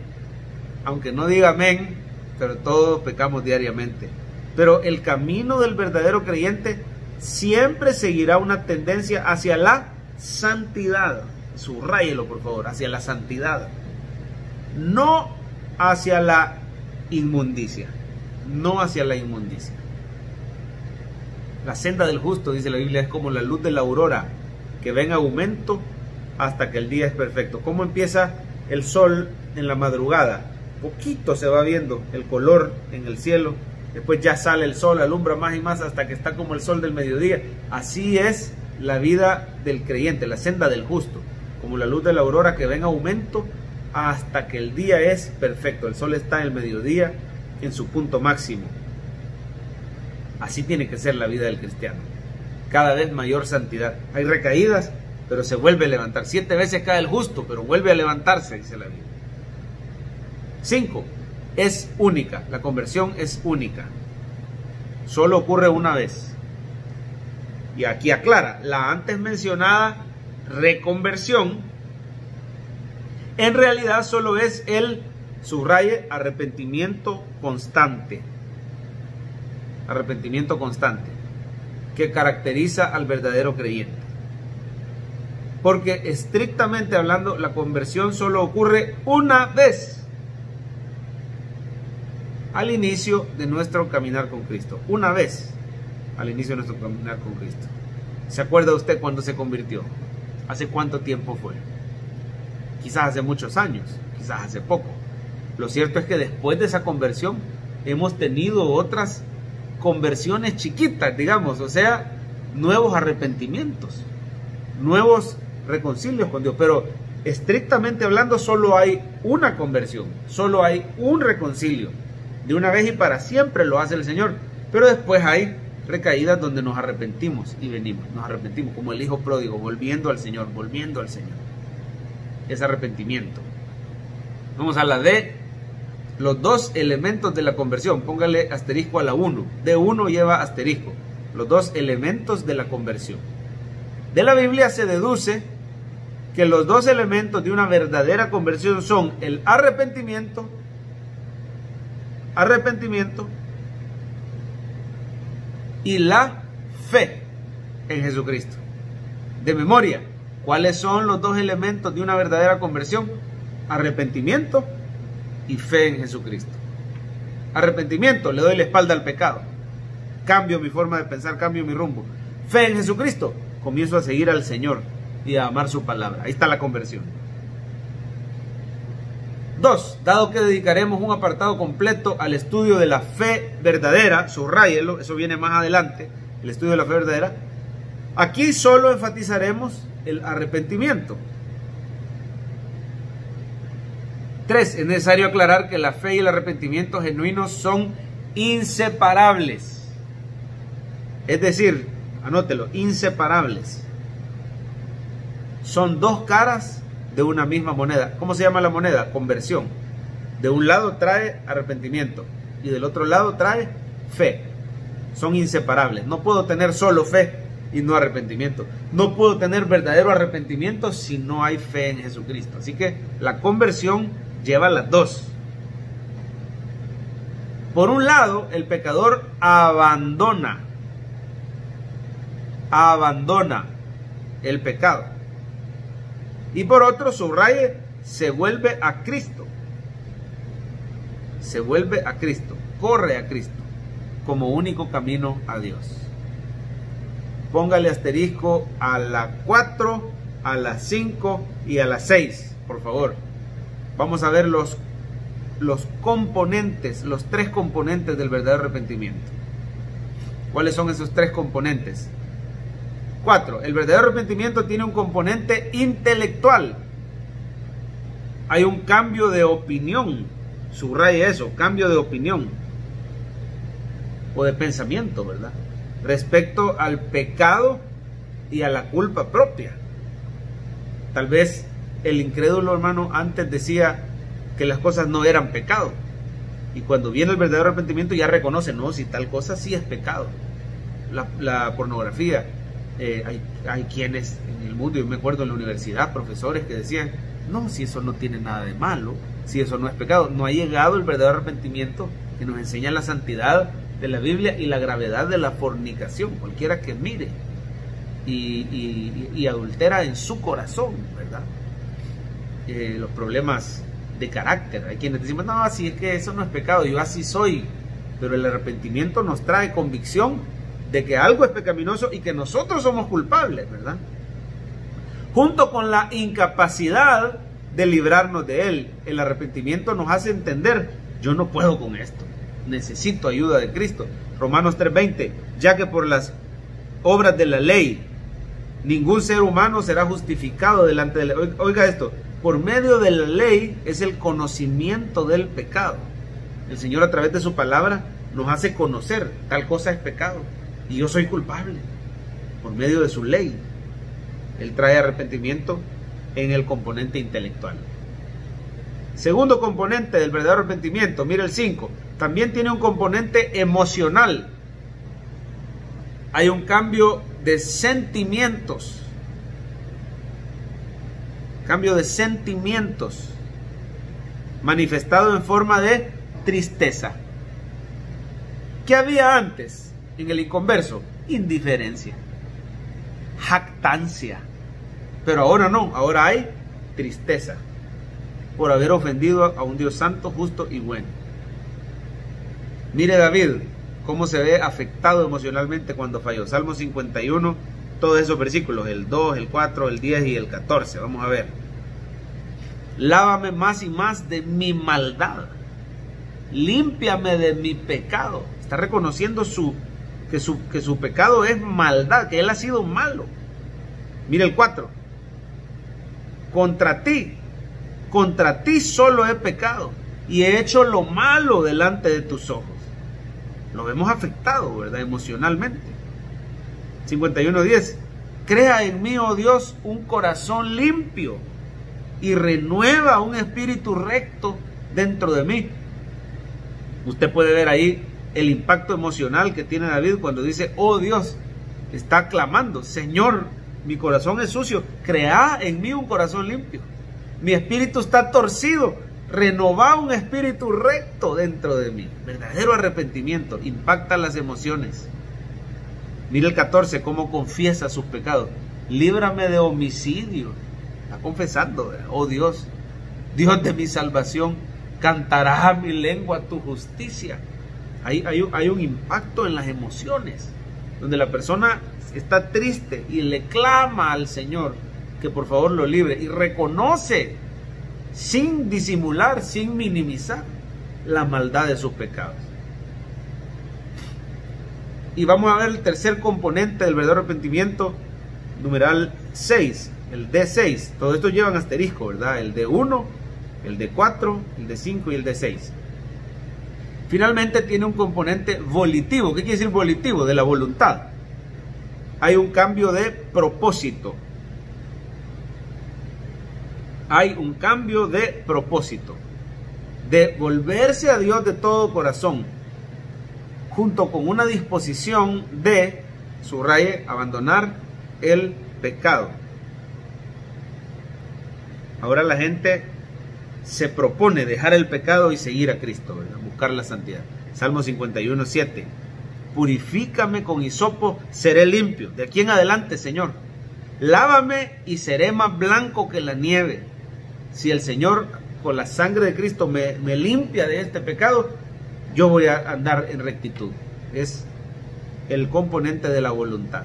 Aunque no diga amén, pero todos pecamos diariamente. Pero el camino del verdadero creyente siempre seguirá una tendencia hacia la santidad. Subráyelo, por favor, hacia la santidad. No hacia la inmundicia. No hacia la inmundicia. La senda del justo, dice la Biblia, es como la luz de la aurora, que va en aumento hasta que el día es perfecto. ¿Cómo empieza el sol en la madrugada? Poquito se va viendo el color en el cielo, después ya sale el sol, alumbra más y más hasta que está como el sol del mediodía. Así es la vida del creyente, la senda del justo, como la luz de la aurora que va en aumento hasta que el día es perfecto. El sol está en el mediodía en su punto máximo. Así tiene que ser la vida del cristiano. Cada vez mayor santidad. Hay recaídas, pero se vuelve a levantar. 7 veces cae el justo, pero vuelve a levantarse, dice la Biblia. 5. Es única. La conversión es única. Solo ocurre una vez. Y aquí aclara, la antes mencionada reconversión en realidad solo es el, subraye, arrepentimiento constante. Arrepentimiento constante que caracteriza al verdadero creyente. Porque estrictamente hablando, la conversión solo ocurre una vez al inicio de nuestro caminar con Cristo. Una vez al inicio de nuestro caminar con Cristo. ¿Se acuerda usted cuando se convirtió? ¿Hace cuánto tiempo fue? Quizás hace muchos años, quizás hace poco. Lo cierto es que después de esa conversión hemos tenido otras conversiones chiquitas, digamos, o sea, nuevos arrepentimientos, nuevos reconcilios con Dios, pero estrictamente hablando solo hay una conversión, solo hay un reconcilio, de una vez y para siempre lo hace el Señor, pero después hay recaídas donde nos arrepentimos y venimos, nos arrepentimos como el hijo pródigo, volviendo al Señor, es arrepentimiento. Vamos a la D. Los 2 elementos de la conversión, póngale asterisco a la 1. D1 lleva asterisco. Los 2 elementos de la conversión. De la Biblia se deduce que los 2 elementos de una verdadera conversión son el arrepentimiento y la fe en Jesucristo. De memoria, ¿cuáles son los 2 elementos de una verdadera conversión? Arrepentimiento y fe en Jesucristo. Arrepentimiento, le doy la espalda al pecado, cambio mi forma de pensar, cambio mi rumbo. Fe en Jesucristo, comienzo a seguir al Señor y a amar su palabra. Ahí está la conversión. 2. Dado que dedicaremos un apartado completo al estudio de la fe verdadera, subráyelo, eso viene más adelante, el estudio de la fe verdadera, aquí solo enfatizaremos el arrepentimiento. 3. Es necesario aclarar que la fe y el arrepentimiento genuinos son inseparables. Es decir, anótelo, inseparables. Son 2 caras de una misma moneda. ¿Cómo se llama la moneda? Conversión. De un lado trae arrepentimiento y del otro lado trae fe. Son inseparables. No puedo tener solo fe y no arrepentimiento. No puedo tener verdadero arrepentimiento si no hay fe en Jesucristo. Así que la conversión lleva las 2. Por un lado, el pecador abandona el pecado. Y por otro, subraye, se vuelve a Cristo. Se vuelve a Cristo, corre a Cristo como único camino a Dios. Póngale asterisco a la 4, a la 5 y a la 6, por favor. Vamos a ver los componentes, los 3 componentes del verdadero arrepentimiento. ¿Cuáles son esos 3 componentes? 4. El verdadero arrepentimiento tiene un componente intelectual. Hay un cambio de opinión. Subraye eso, cambio de opinión o de pensamiento, ¿verdad? Respecto al pecado y a la culpa propia. Tal vez el incrédulo, hermano, antes decía que las cosas no eran pecado. Y cuando viene el verdadero arrepentimiento ya reconoce, no, si tal cosa sí es pecado. La pornografía. Hay quienes en el mundo, yo me acuerdo en la universidad, profesores que decían, no, si eso no tiene nada de malo, si eso no es pecado. No ha llegado el verdadero arrepentimiento que nos enseña la santidad de la Biblia y la gravedad de la fornicación. Cualquiera que mire y adultera en su corazón, ¿verdad? Los problemas de carácter. Hay quienes decimos, no, si es que eso no es pecado, yo así soy. Pero el arrepentimiento nos trae convicción de que algo es pecaminoso y que nosotros somos culpables, ¿verdad? Junto con la incapacidad de librarnos de él. El arrepentimiento nos hace entender, yo no puedo con esto, necesito ayuda de Cristo. Romanos 3:20, ya que por las obras de la ley ningún ser humano será justificado delante de la ley. Oiga esto, por medio de la ley es el conocimiento del pecado. El Señor a través de su palabra nos hace conocer tal cosa es pecado y yo soy culpable por medio de su ley. Él trae arrepentimiento en el componente intelectual. Segundo componente del verdadero arrepentimiento, mire el 5, también tiene un componente emocional. Hay un cambio de sentimientos. Cambio de sentimientos manifestado en forma de tristeza. ¿Qué había antes en el inconverso? Indiferencia, jactancia. Pero ahora no, ahora hay tristeza por haber ofendido a un Dios santo, justo y bueno. Mire David cómo se ve afectado emocionalmente cuando falló. Salmo 51, todos esos versículos, el 2, el 4, el 10 y el 14. Vamos a ver. Lávame más y más de mi maldad, límpiame de mi pecado. Está reconociendo que su pecado es maldad, que él ha sido malo. Mire el 4. Contra ti solo he pecado y he hecho lo malo delante de tus ojos. Lo vemos afectado, ¿verdad? Emocionalmente. 51:10. Crea en mí, oh Dios, un corazón limpio y renueva un espíritu recto dentro de mí. Usted puede ver ahí el impacto emocional que tiene David cuando dice, oh Dios, está clamando, Señor, mi corazón es sucio, crea en mí un corazón limpio. Mi espíritu está torcido, renová un espíritu recto dentro de mí. Verdadero arrepentimiento impacta las emociones. Mire el 14, cómo confiesa sus pecados. Líbrame de homicidio. Está confesando, oh Dios, Dios de mi salvación, cantará mi lengua tu justicia. Hay un impacto en las emociones, donde la persona está triste y le clama al Señor que por favor lo libre y reconoce sin disimular, sin minimizar la maldad de sus pecados. Y vamos a ver el tercer componente del verdadero arrepentimiento, numeral 6, el D6. Todo esto llevan asterisco, ¿verdad? El D1, el D4, el D5 y el D6. Finalmente tiene un componente volitivo. ¿Qué quiere decir volitivo? De la voluntad. Hay un cambio de propósito. Hay un cambio de propósito. De volverse a Dios de todo corazón, junto con una disposición de, subraye, abandonar el pecado. Ahora la gente se propone dejar el pecado y seguir a Cristo, ¿verdad? Buscar la santidad. Salmo 51:7. Purifícame con hisopo, seré limpio. De aquí en adelante, Señor, lávame y seré más blanco que la nieve. Si el Señor con la sangre de Cristo me limpia de este pecado, yo voy a andar en rectitud. Es el componente de la voluntad.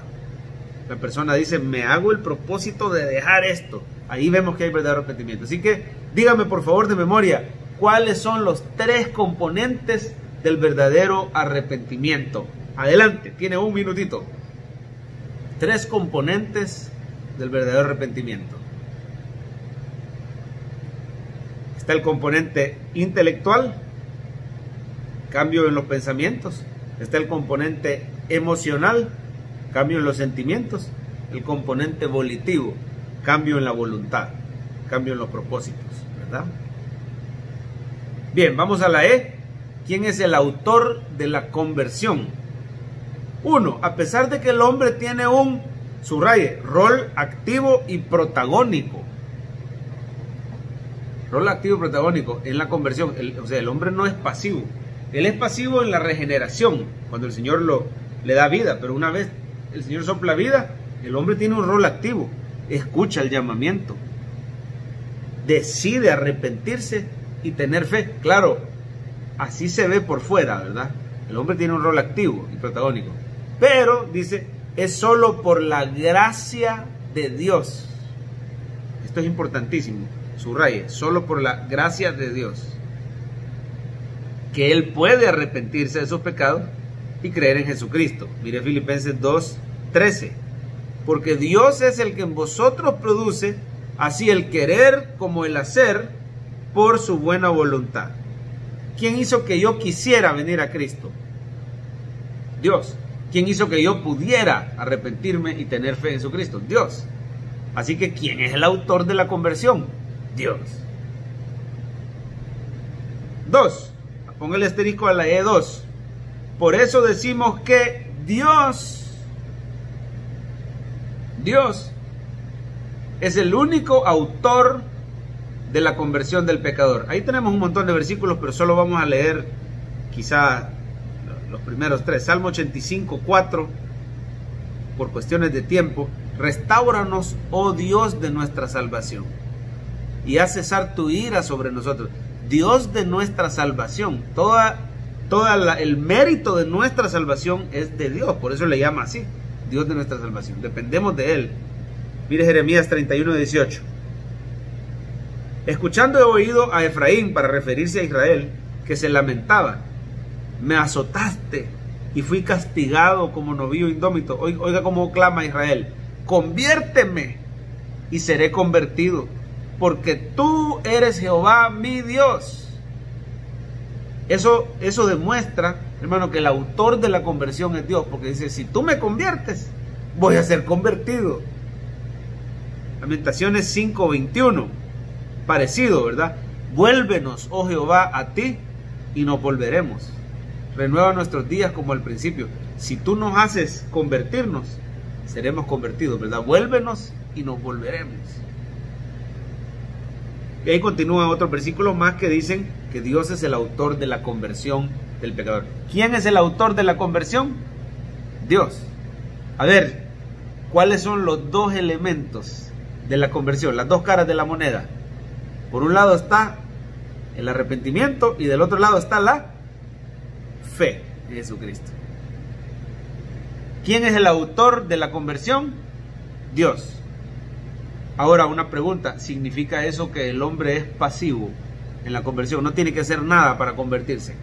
La persona dice, me hago el propósito de dejar esto. Ahí vemos que hay verdadero arrepentimiento. Así que dígame por favor de memoria, ¿cuáles son los 3 componentes del verdadero arrepentimiento? Adelante, tiene un minutito. 3 componentes del verdadero arrepentimiento. Está el componente intelectual, cambio en los pensamientos. Está el componente emocional, cambio en los sentimientos. El componente volitivo, cambio en la voluntad, cambio en los propósitos, ¿verdad? Bien, vamos a la E. ¿Quién es el autor de la conversión? 1. A pesar de que el hombre tiene un, subraye, rol activo y protagónico. Rol activo y protagónico en la conversión. O sea, el hombre no es pasivo. Él es pasivo en la regeneración, cuando el Señor le da vida. Pero una vez el Señor sopla vida, el hombre tiene un rol activo. Escucha el llamamiento. Decide arrepentirse y tener fe. Claro, así se ve por fuera, ¿verdad? El hombre tiene un rol activo y protagónico. Pero, dice, es solo por la gracia de Dios. Esto es importantísimo. Subraye, solo por la gracia de Dios. Que Él puede arrepentirse de sus pecados y creer en Jesucristo. Mire Filipenses 2:13. Porque Dios es el que en vosotros produce así el querer como el hacer por su buena voluntad. ¿Quién hizo que yo quisiera venir a Cristo? Dios. ¿Quién hizo que yo pudiera arrepentirme y tener fe en Jesucristo? Dios. Así que ¿quién es el autor de la conversión? Dios. 2. Ponga el asterisco a la E2. Por eso decimos que Dios es el único autor de la conversión del pecador. Ahí tenemos un montón de versículos, pero solo vamos a leer quizá los primeros 3. Salmo 85:4, por cuestiones de tiempo. Restáuranos, oh Dios de nuestra salvación, y haz cesar tu ira sobre nosotros. Dios de nuestra salvación. El mérito de nuestra salvación es de Dios, por eso le llama así, Dios de nuestra salvación. Dependemos de Él. Mire Jeremías 31:18. Escuchando he oído a Efraín, para referirse a Israel, que se lamentaba. Me azotaste y fui castigado como novillo indómito. Oiga cómo clama Israel. Conviérteme y seré convertido, porque tú eres Jehová mi Dios. Eso demuestra, hermano, que el autor de la conversión es Dios, porque dice, si tú me conviertes, voy a ser convertido. Lamentaciones 5:21, parecido, ¿verdad? Vuélvenos, oh Jehová, a ti y nos volveremos. Renueva nuestros días como al principio. Si tú nos haces convertirnos, seremos convertidos, ¿verdad? Vuélvenos y nos volveremos. Y ahí continúa otros versículos más que dicen que Dios es el autor de la conversión del pecador. ¿Quién es el autor de la conversión? Dios. A ver, ¿cuáles son los dos elementos de la conversión? Las dos caras de la moneda. Por un lado está el arrepentimiento y del otro lado está la fe en Jesucristo. ¿Quién es el autor de la conversión? Dios. Ahora, una pregunta, ¿significa eso que el hombre es pasivo en la conversión? No tiene que hacer nada para convertirse.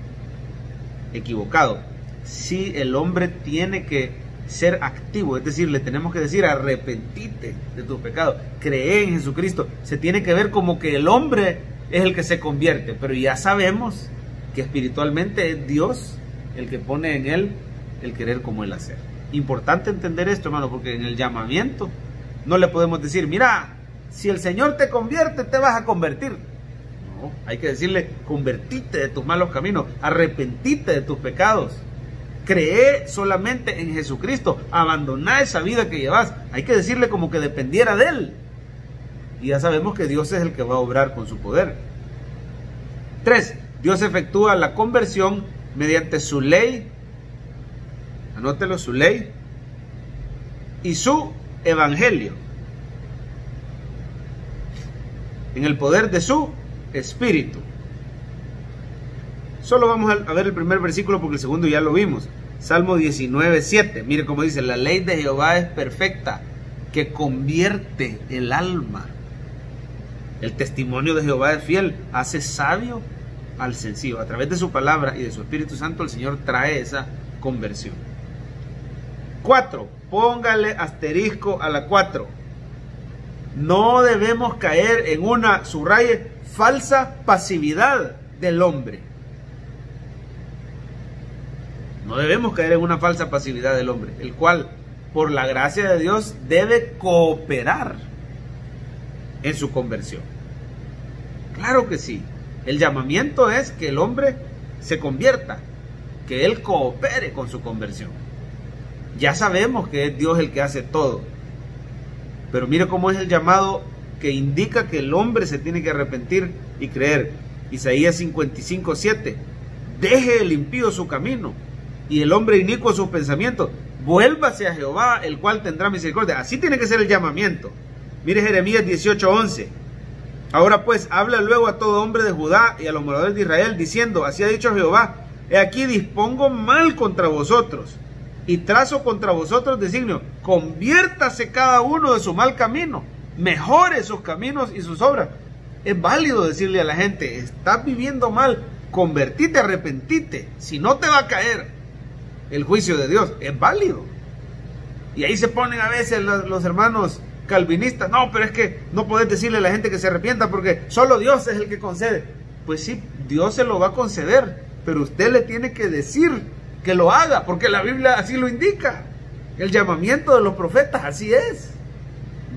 Equivocado. Sí, el hombre tiene que ser activo, es decir, le tenemos que decir, arrepentite de tus pecados, cree en Jesucristo. Se tiene que ver como que el hombre es el que se convierte, pero ya sabemos que espiritualmente es Dios el que pone en él el querer como el hacer. Importante entender esto, hermano, porque en el llamamiento no le podemos decir, mira, si el Señor te convierte, te vas a convertir. No, hay que decirle, convertite de tus malos caminos, arrepentite de tus pecados, cree solamente en Jesucristo, abandona esa vida que llevas. Hay que decirle como que dependiera de Él. Y ya sabemos que Dios es el que va a obrar con su poder. 3. Dios efectúa la conversión mediante su ley, anótelo, su ley, y su evangelio, en el poder de su espíritu. Solo vamos a ver el primer versículo porque el segundo ya lo vimos. Salmo 19:7. Mire cómo dice, la ley de Jehová es perfecta, que convierte el alma. El testimonio de Jehová es fiel, hace sabio al sencillo. A través de su palabra y de su Espíritu Santo, el Señor trae esa conversión. 4. Póngale asterisco a la 4. No debemos caer en una, subraye, falsa pasividad del hombre. No debemos caer en una falsa pasividad del hombre, el cual, por la gracia de Dios, debe cooperar en su conversión. Claro que sí. El llamamiento es que el hombre se convierta, que él coopere con su conversión. Ya sabemos que es Dios el que hace todo. Pero mire cómo es el llamado que indica que el hombre se tiene que arrepentir y creer. Isaías 55:7. Deje el impío su camino y el hombre inicuo sus pensamientos. Vuélvase a Jehová, el cual tendrá misericordia. Así tiene que ser el llamamiento. Mire Jeremías 18:11. Ahora pues, habla luego a todo hombre de Judá y a los moradores de Israel, diciendo, así ha dicho Jehová, he aquí dispongo mal contra vosotros, y trazo contra vosotros designio. Conviértase cada uno de su mal camino, mejore sus caminos y sus obras. Es válido decirle a la gente, estás viviendo mal, convertite, arrepentite, si no te va a caer el juicio de Dios. Es válido. Y ahí se ponen a veces los hermanos calvinistas, no, pero es que no podés decirle a la gente que se arrepienta porque solo Dios es el que concede. Pues sí, Dios se lo va a conceder, pero usted le tiene que decir que lo haga, porque la Biblia así lo indica. El llamamiento de los profetas así es.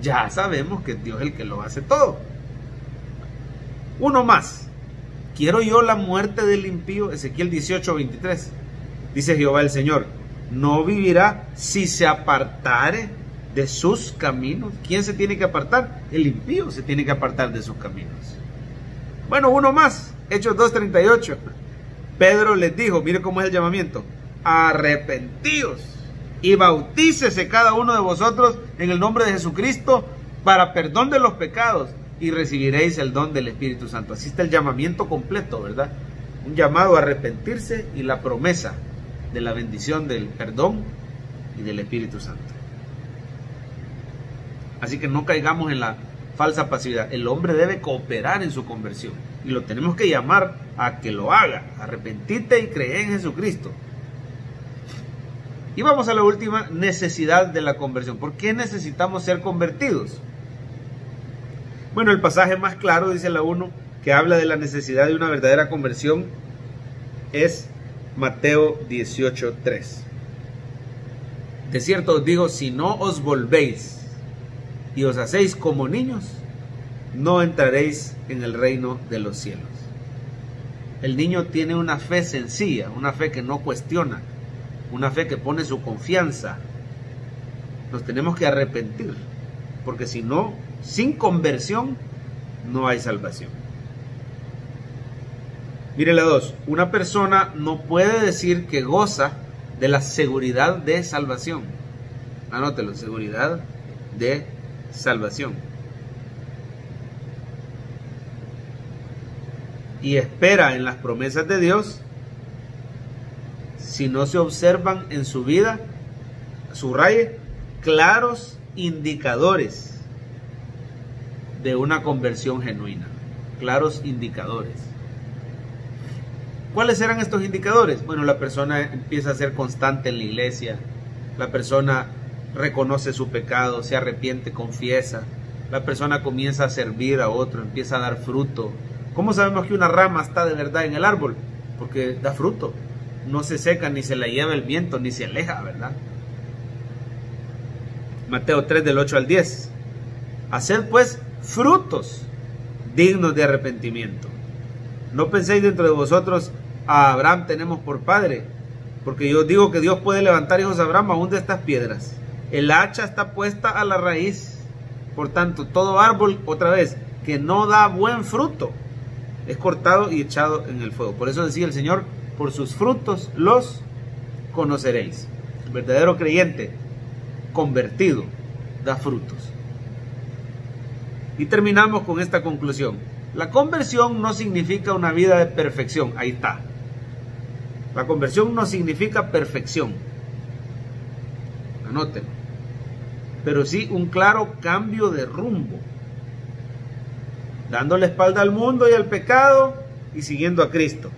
Ya sabemos que Dios es el que lo hace todo. Uno más. ¿Quiero yo la muerte del impío? Ezequiel 18:23. Dice Jehová el Señor, no vivirá si se apartare de sus caminos. ¿Quién se tiene que apartar? El impío se tiene que apartar de sus caminos. Bueno, uno más. Hechos 2:38. Pedro les dijo, mire cómo es el llamamiento, arrepentíos y bautícese cada uno de vosotros en el nombre de Jesucristo para perdón de los pecados y recibiréis el don del Espíritu Santo. Así está el llamamiento completo, ¿verdad? Un llamado a arrepentirse y la promesa de la bendición del perdón y del Espíritu Santo. Así que no caigamos en la falsa pasividad. El hombre debe cooperar en su conversión y lo tenemos que llamar a que lo haga. Arrepentite y cree en Jesucristo. Y vamos a la última, necesidad de la conversión. ¿Por qué necesitamos ser convertidos? Bueno, el pasaje más claro, dice la 1, que habla de la necesidad de una verdadera conversión, es Mateo 18:3. De cierto os digo, si no os volvéis y os hacéis como niños, no entraréis en el reino de los cielos. El niño tiene una fe sencilla, una fe que no cuestiona, una fe que pone su confianza. Nos tenemos que arrepentir, porque si no, sin conversión, no hay salvación. Mire la 2, una persona no puede decir que goza de la seguridad de salvación. Anótelo, seguridad de salvación. Y espera en las promesas de Dios si no se observan en su vida, subraye, claros indicadores de una conversión genuina. Claros indicadores. ¿Cuáles eran estos indicadores? Bueno, la persona empieza a ser constante en la iglesia, la persona reconoce su pecado, se arrepiente, confiesa, la persona comienza a servir a otro, empieza a dar fruto. ¿Cómo sabemos que una rama está de verdad en el árbol? Porque da fruto, no se seca, ni se la lleva el viento, ni se aleja, ¿verdad? Mateo 3 del 8 al 10. Haced pues frutos dignos de arrepentimiento. No penséis dentro de vosotros, a Abraham tenemos por padre, porque yo digo que Dios puede levantar hijos a Abraham aún de estas piedras. El hacha está puesta a la raíz. Por tanto, todo árbol, otra vez, que no da buen fruto, es cortado y echado en el fuego. Por eso decía el Señor, por sus frutos los conoceréis. El verdadero creyente, convertido, da frutos. Y terminamos con esta conclusión. La conversión no significa una vida de perfección. Ahí está. La conversión no significa perfección. Anótenlo. Pero sí un claro cambio de rumbo. Dando la espalda al mundo y al pecado y siguiendo a Cristo.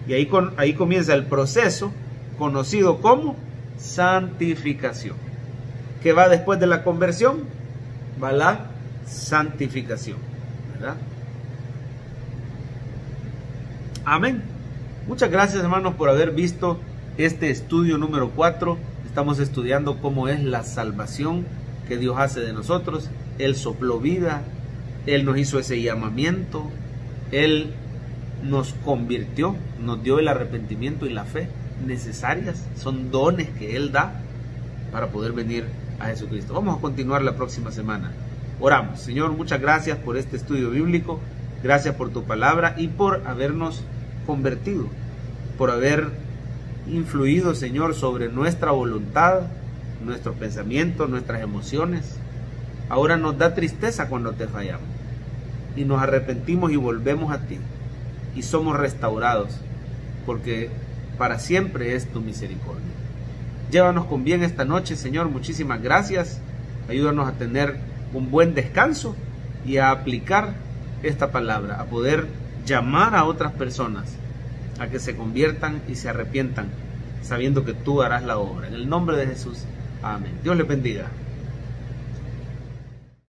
Y ahí comienza el proceso conocido como santificación. ¿Qué va después de la conversión? Va la santificación, ¿verdad? Amén. Muchas gracias, hermanos, por haber visto este estudio número 4. Estamos estudiando cómo es la salvación que Dios hace de nosotros. Él sopló vida, Él nos hizo ese llamamiento, Él nos convirtió, nos dio el arrepentimiento y la fe necesarias. Son dones que Él da para poder venir a Jesucristo. Vamos a continuar la próxima semana. Oramos. Señor, muchas gracias por este estudio bíblico. Gracias por tu palabra y por habernos convertido, por haber influido, Señor, sobre nuestra voluntad, nuestros pensamientos, nuestras emociones. Ahora nos da tristeza cuando te fallamos y nos arrepentimos y volvemos a ti y somos restaurados, porque para siempre es tu misericordia. Llévanos con bien esta noche, Señor. Muchísimas gracias. Ayúdanos a tener un buen descanso y a aplicar esta palabra, a poder llamar a otras personas a que se conviertan y se arrepientan, sabiendo que tú harás la obra. En el nombre de Jesús. Amén. Dios les bendiga.